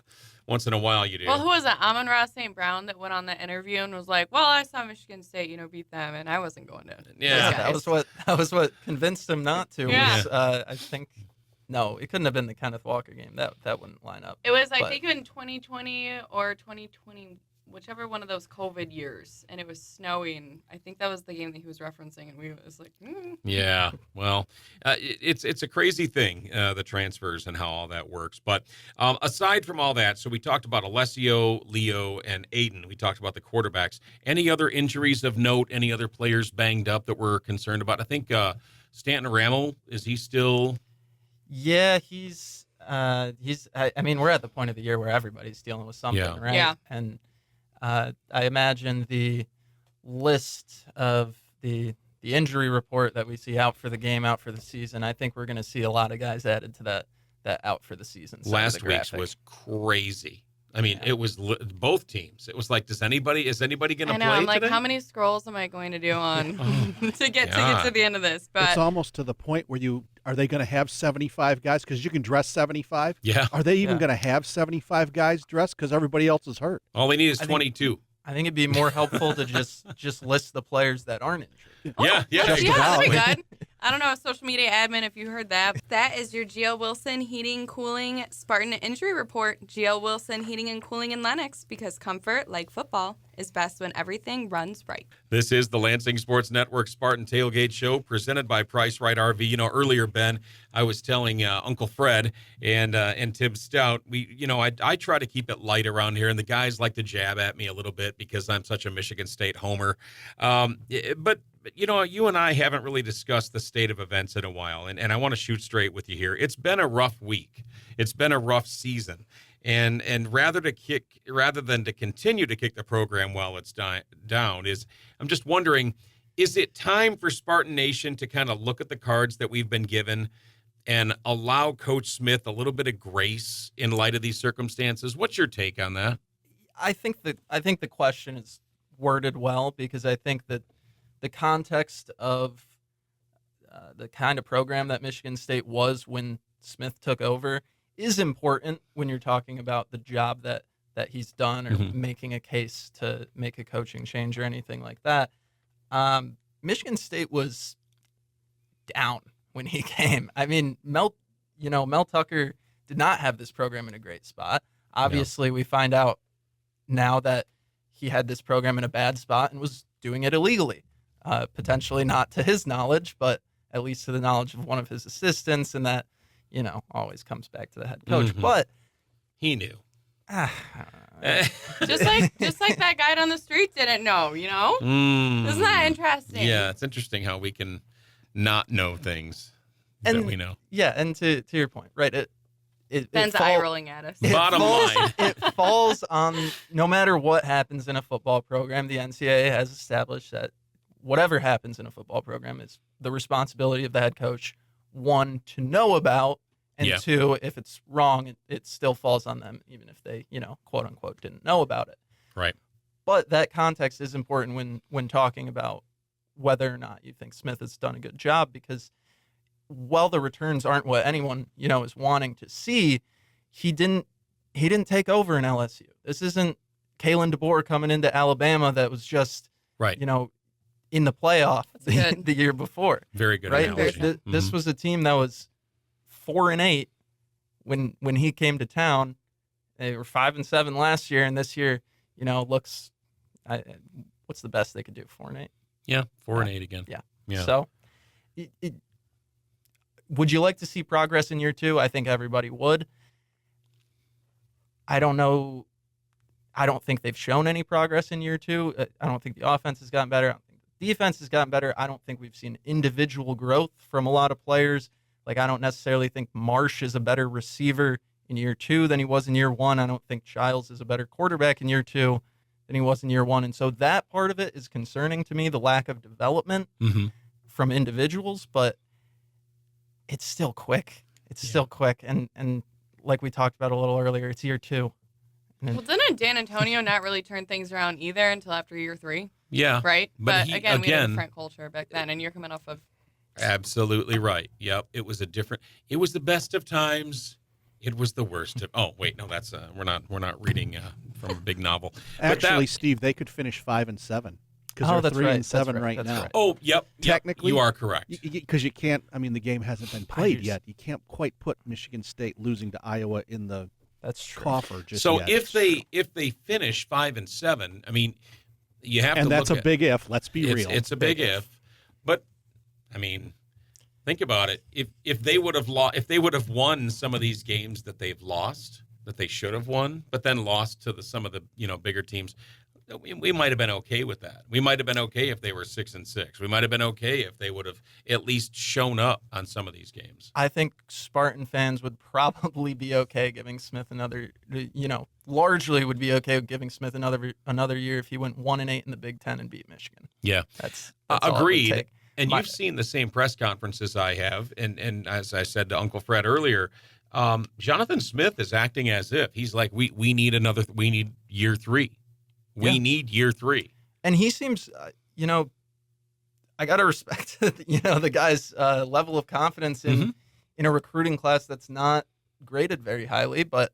Once in a while you do. Well, who was it? Amon-Ra St. Brown that went on the interview and was like, well, I saw Michigan State, beat them, and I wasn't going to. Yeah. That was what convinced him not to. Yeah. I think, no, it couldn't have been the Kenneth Walker game. That wouldn't line up. It was, I think, in 2020 or 2020, whichever one of those COVID years, and it was snowing. I think that was the game that he was referencing, and we was like, Yeah, well, it's a crazy thing, the transfers and how all that works. But aside from all that, so we talked about Alessio, Leo, and Aiden. We talked about the quarterbacks. Any other injuries of note? Any other players banged up that we're concerned about? I think Stanton Rammel, is he still? Yeah, he's. I mean, we're at the point of the year where everybody's dealing with something, right? Yeah. And I imagine the list of the injury report that we see out for the game, out for the season, I think we're going to see a lot of guys added to that out for the season. Last week's was crazy. I mean, It was both teams. It was like, is anybody going to play today? I'm like, how many scrolls am I going to do on to get to the end of this? But it's almost to the point where are they going to have 75 guys? Because you can dress 75. Yeah. Are they even going to have 75 guys dressed because everybody else is hurt? All they need is 22. I think it'd be more helpful to just list the players that aren't injured. Yeah, that'd be good. I don't know, social media admin, if you heard that. That is your GL Wilson Heating, Cooling Spartan Injury Report. GL Wilson Heating and Cooling in Lenox, because comfort, like football, is best when everything runs right. This is the Lansing Sports Network Spartan Tailgate Show, presented by Price Right RV. Earlier, Ben, I was telling Uncle Fred and Tim Staudt, I try to keep it light around here, and the guys like to jab at me a little bit because I'm such a Michigan State homer. But you and I haven't really discussed the state of events in a while, and I want to shoot straight with you here. It's been a rough week. It's been a rough season. And rather than to continue to kick the program while it's down, I'm just wondering, is it time for Spartan Nation to kind of look at the cards that we've been given and allow Coach Smith a little bit of grace in light of these circumstances? What's your take on that? I think the question is worded well, because I think that the context of the kind of program that Michigan State was when Smith took over is important when you're talking about the job that he's done, or making a case to make a coaching change or anything like that. Michigan State was down when he came. I mean, Mel Tucker did not have this program in a great spot. Obviously, we find out now that he had this program in a bad spot and was doing it illegally. Potentially not to his knowledge, but at least to the knowledge of one of his assistants, and that, always comes back to the head coach. But he knew. just like that guy on the street didn't know, Isn't that interesting? Yeah, it's interesting how we can not know things that we know. Yeah, and to your point, right? Ben's eye rolling at us. Bottom line. It falls on, no matter what happens in a football program, the NCAA has established that whatever happens in a football program is the responsibility of the head coach, one, to know about, and two, if it's wrong, it still falls on them, even if they, quote unquote, didn't know about it. Right. But that context is important when talking about whether or not you think Smith has done a good job, because while the returns aren't what anyone, is wanting to see, he didn't take over in LSU. This isn't Kalen DeBoer coming into Alabama that was just, right, in the playoff the year before. Very good right? analogy. This was a team that was 4-8 when he came to town. They were 5-7 last year, and this year, looks. What's the best they could do? 4-8. Yeah, 4-8 again. Yeah. So, would you like to see progress in year two? I think everybody would. I don't know. I don't think they've shown any progress in year two. I don't think the offense has gotten better. I don't think the defense has gotten better. I don't think we've seen individual growth from a lot of players. Like, I don't necessarily think Marsh is a better receiver in year two than he was in year one. I don't think Childs is a better quarterback in year two than he was in year one. And so that part of it is concerning to me, the lack of development from individuals, but it's still quick. It's still quick. And like we talked about a little earlier, it's year two. Well, didn't Dan Antonio not really turn things around either until after year three? Yeah. Right? But he, again, we had a different culture back then, and you're coming off of... Absolutely right. Yep. It was the best of times. It was the worst of... Oh, wait, no, that's... We're not reading from a big novel. Actually, Steve, they could finish 5-7. Because they're 3-7 right now. Right. Oh, yep. Technically, you are correct. Because you can't. I mean, the game hasn't been played yet. You can't quite put Michigan State losing to Iowa in the coffer just yet. If they finish 5-7, I mean, you have to. And that's a big if. Let's be real. It's a big if. But I mean, think about it. If they would have won some of these games that they've lost, that they should have won, but then lost to some of the bigger teams. We might have been okay with that. We might have been okay if they were 6-6. We might have been okay if they would have at least shown up on some of these games. I think Spartan fans would probably be okay giving Smith another, largely would be okay with giving Smith another year if he went 1-8 in the Big Ten and beat Michigan. Yeah, that's agreed. And you've seen the same press conferences I have, and as I said to Uncle Fred earlier, Jonathan Smith is acting as if he's like, we need year three. We need year three. And he seems, I got to respect, the guy's level of confidence in a recruiting class that's not graded very highly, but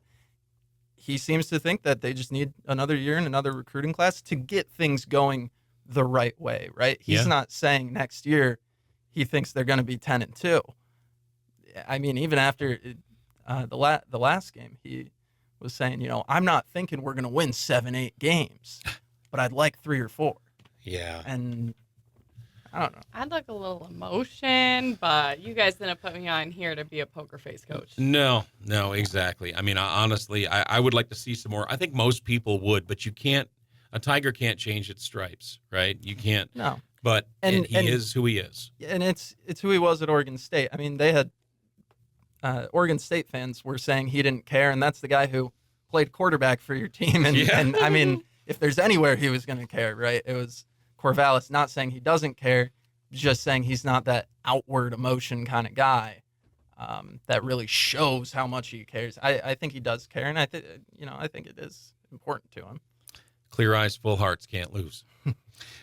he seems to think that they just need another year and another recruiting class to get things going the right way, right? He's not saying next year he thinks they're going to be 10-2. I mean, even after the last game, he was saying, I'm not thinking we're going to win 7-8 games, but I'd like 3 or 4. Yeah. And I don't know. I'd like a little emotion, but you guys didn't put me on here to be a poker face coach. No, exactly. I mean, honestly, I would like to see some more. I think most people would, but you can't. A tiger can't change its stripes, right? You can't. No. But he is who he is. And it's who he was at Oregon State. I mean, they had Oregon State fans were saying he didn't care, and that's the guy who played quarterback for your team. And I mean, if there's anywhere he was going to care, right, it was Corvallis. Not saying he doesn't care, just saying he's not that outward emotion kind of guy that really shows how much he cares. I think he does care, and I think it is important to him. Clear eyes, full hearts, can't lose.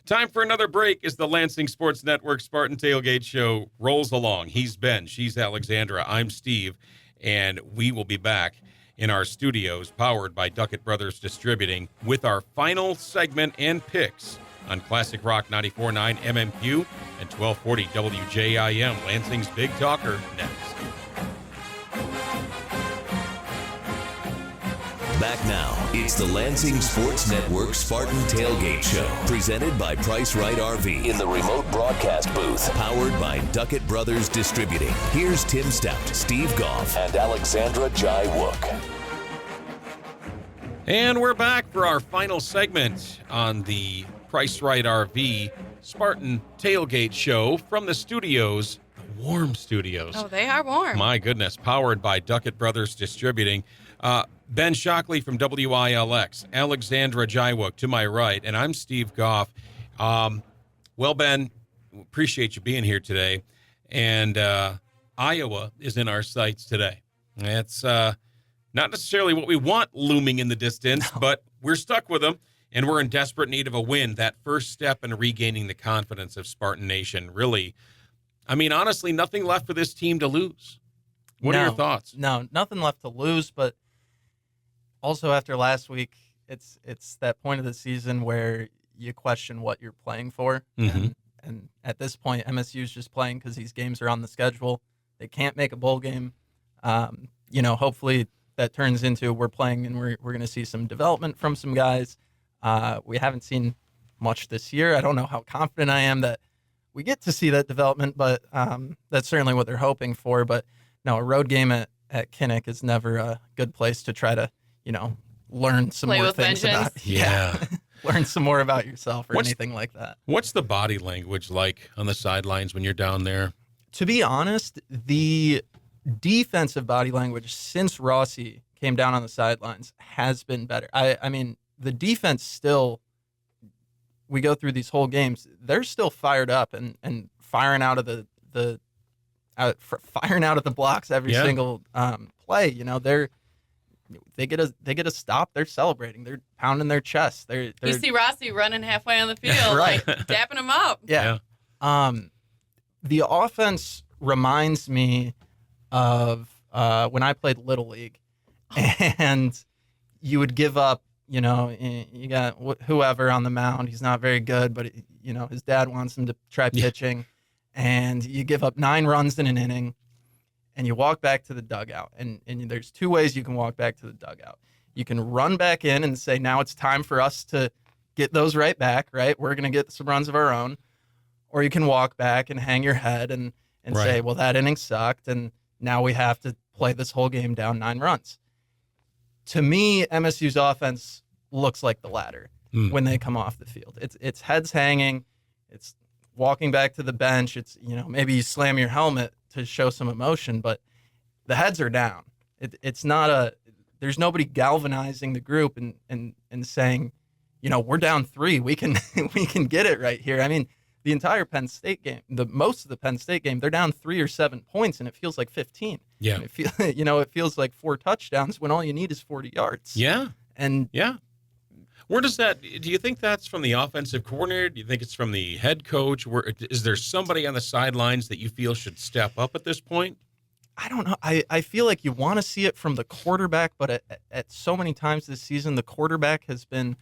Time for another break as the Lansing Sports Network Spartan Tailgate Show rolls along. He's Ben, she's Alexandra, I'm Steve, and we will be back in our studios powered by Duckett Brothers Distributing with our final segment and picks on Classic Rock 94.9 MMQ and 1240 WJIM, Lansing's Big Talker, next. Back now, it's the Lansing Sports Network Spartan Tailgate Show, presented by Price Right RV in the remote broadcast booth, powered by Duckett Brothers Distributing. Here's Tim Staudt, Steve Goff, and Alexandra Jaiwook. And we're back for our final segment on the Price Right RV Spartan Tailgate Show from the studios, the warm studios. Oh, they are warm. My goodness, powered by Duckett Brothers Distributing. Ben Shockley from WILX, Alexandra Jaiwook to my right, and I'm Steve Goff. Well, Ben, appreciate you being here today. And Iowa is in our sights today. It's not necessarily what we want looming in the distance, but we're stuck with them. and we're in desperate need of a win. That first step in regaining the confidence of Spartan Nation, really, I mean, honestly, nothing left for this team to lose. What are your thoughts? No, nothing left to lose, but also after last week, it's that point of the season where you question what you're playing for. Mm-hmm. And at this point, MSU's just playing because these games are on the schedule. They can't make a bowl game. Hopefully that turns into we're playing and we're going to see some development from some guys. We haven't seen much this year. I don't know how confident I am that we get to see that development, but that's certainly what they're hoping for. But no, a road game at Kinnick is never a good place to try to, learn some more things about. Yeah. Learn some more about yourself or anything like that. What's the body language like on the sidelines when you're down there? To be honest, the defensive body language since Rossi came down on the sidelines has been better. I mean, the defense still, we go through these whole games, they're still fired up and firing out of the blocks every single play. They get a stop. They're celebrating. They're pounding their chest. They're you see Rossi running halfway on the field, right, like dapping him up. Yeah. The offense reminds me of when I played Little League, and you would give up. You got whoever on the mound. He's not very good, but his dad wants him to try pitching, and you give up 9 runs in an inning. And you walk back to the dugout. And there's 2 ways you can walk back to the dugout. You can run back in and say, now it's time for us to get those right back, right? We're going to get some runs of our own. Or you can walk back and hang your head and say, well, that inning sucked, and now we have to play this whole game down 9 runs. To me, MSU's offense looks like the latter when they come off the field. It's heads hanging. It's walking back to the bench. It's, maybe you slam your helmet to show some emotion, but the heads are down. It's not there's nobody galvanizing the group and saying, we're down 3. We can get it right here. I mean, the entire Penn State game, most of the Penn State game, they're down 3 or 7 points, and it feels like 15. Yeah. And it feels like 4 touchdowns when all you need is 40 yards. Yeah. And yeah. Where does that? Do you think that's from the offensive coordinator? Do you think it's from the head coach? Is there somebody on the sidelines that you feel should step up at this point? I don't know. I feel like you want to see it from the quarterback, but at so many times this season, the quarterback has been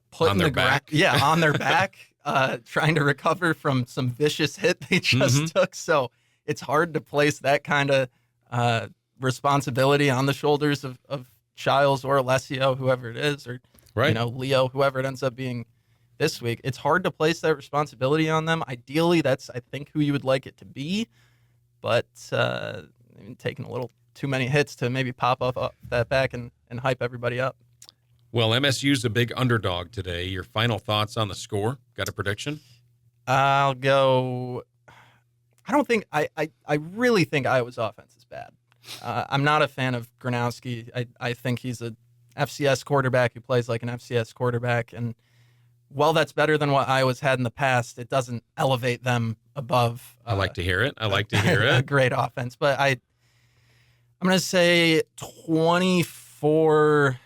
put on their back. On their back, trying to recover from some vicious hit they just took. So it's hard to place that kind of responsibility on the shoulders of Childs or Alessio, whoever it is, or Leo, whoever it ends up being this week. It's hard to place that responsibility on them. Ideally, that's, I think, who you would like it to be. But taking a little too many hits to maybe pop up that back and hype everybody up. Well, MSU's a big underdog today. Your final thoughts on the score? Got a prediction? I'll go. I really think Iowa's offense is bad. I'm not a fan of Gronowski. I think he's a FCS quarterback who plays like an FCS quarterback. And while that's better than what Iowa's had in the past, it doesn't elevate them above. I like to hear it. A great offense. But I'm going to say 24-14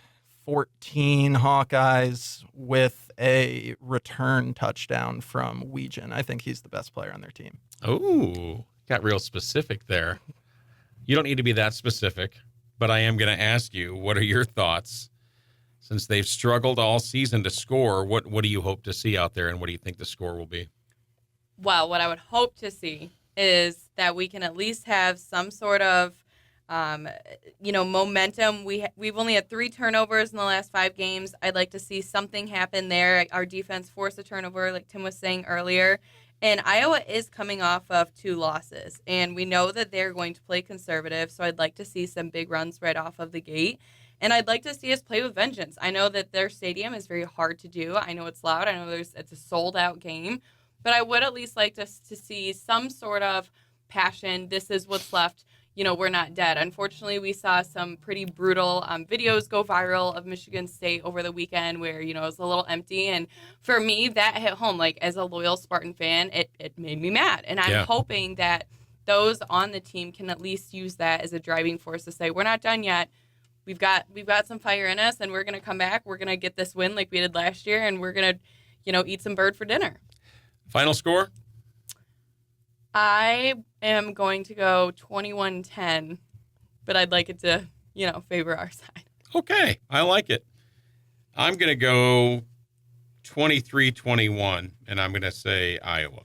Hawkeyes with a return touchdown from Weegan. I think he's the best player on their team. Oh, got real specific there. You don't need to be that specific, but I am going to ask you, what are your thoughts? Since they've struggled all season to score, what do you hope to see out there, and what do you think the score will be? Well, what I would hope to see is that we can at least have some sort of, momentum. We've only had 3 turnovers in the last 5 games. I'd like to see something happen there. Our defense forced a turnover, like Tim was saying earlier. And Iowa is coming off of 2 losses, and we know that they're going to play conservative, so I'd like to see some big runs right off of the gate. And I'd like to see us play with vengeance. I know that their stadium is very hard to do. I know it's loud. I know it's a sold-out game. But I would at least like to see some sort of passion. This is what's left. We're not dead. Unfortunately, we saw some pretty brutal videos go viral of Michigan State over the weekend where, it was a little empty. And for me, that hit home. Like, as a loyal Spartan fan, it made me mad. And I'm hoping that those on the team can at least use that as a driving force to say, we're not done yet. we've got some fire in us, and we're going to come back. We're going to get this win like we did last year, and we're going to, eat some bird for dinner. Final score? I am going to go 21-10, but I'd like it to, favor our side. Okay, I like it. I'm going to go 23-21, and I'm going to say Iowa.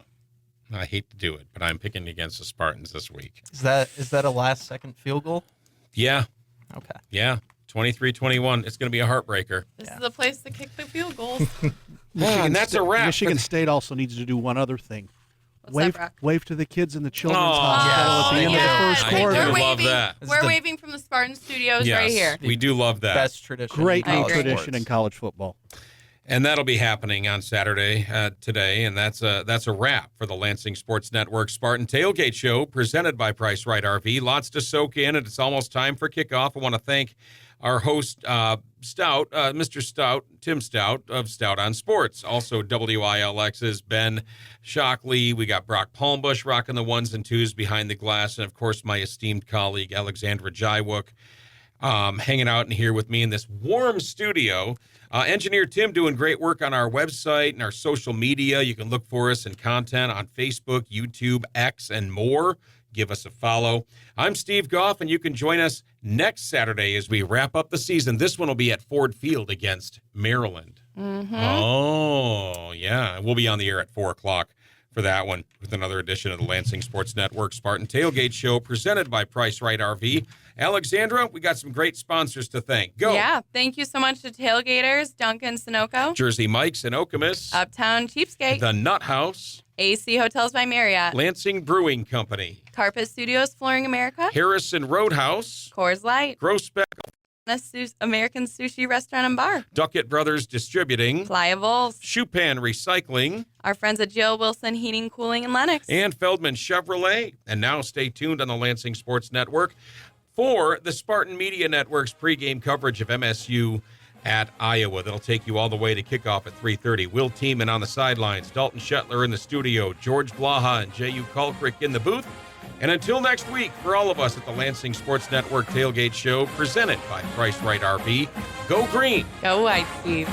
I hate to do it, but I'm picking against the Spartans this week. Is that a last-second field goal? Yeah. Okay. Yeah, 23-21. It's going to be a heartbreaker. This is the place to kick the field goals. And that's a wrap. Michigan State also needs to do one other thing. Wave to the kids in the children's Oh, hospital at the end of the first quarter. I love that. We're waving from the Spartan Studios right here. We do love that. Best tradition. Great new tradition in college football. And that'll be happening on Saturday today, and that's a wrap for the Lansing Sports Network Spartan Tailgate Show presented by Price Right RV. Lots to soak in, and it's almost time for kickoff. I want to thank our host, Staudt, Mr. Staudt, Tim Staudt of Staudt on Sports. Also, WILX's Ben Shockley. We got Brock Palmbush rocking the ones and twos behind the glass, and of course, my esteemed colleague Alexandra Jaiwook hanging out in here with me in this warm studio. Engineer Tim doing great work on our website and our social media. You can look for us in content on Facebook, YouTube, X, and more. Give us a follow. I'm Steve Goff, and you can join us next Saturday as we wrap up the season. This one will be at Ford Field against Maryland. Mm-hmm. Oh, yeah. We'll be on the air at 4 o'clock for that one with another edition of the Lansing Sports Network Spartan Tailgate Show presented by Price Right RV. Alexandra, we got some great sponsors to thank. Go. Yeah, thank you so much to Tailgaters, Duncan Sunoco, Jersey Mike's in Okemos, Uptown Cheapskate, The Nut House, AC Hotels by Marriott, Lansing Brewing Company, Carpet Studios Flooring America, Harrison Roadhouse, Coors Light, Grossbeck, American Sushi Restaurant and Bar, Duckett Brothers Distributing, Pliables, Schupan Recycling, our friends at Jill Wilson Heating, Cooling, and Lennox, and Feldman Chevrolet. And now stay tuned on the Lansing Sports Network for the Spartan Media Network's pregame coverage of MSU at Iowa. That'll take you all the way to kickoff at 3:30. Will Tiemann on the sidelines, Dalton Shetler in the studio, George Blaha and J.U. Kulkrick in the booth. And until next week, for all of us at the Lansing Sports Network Tailgate Show, presented by Price Right RV, go green. Go white, Steve.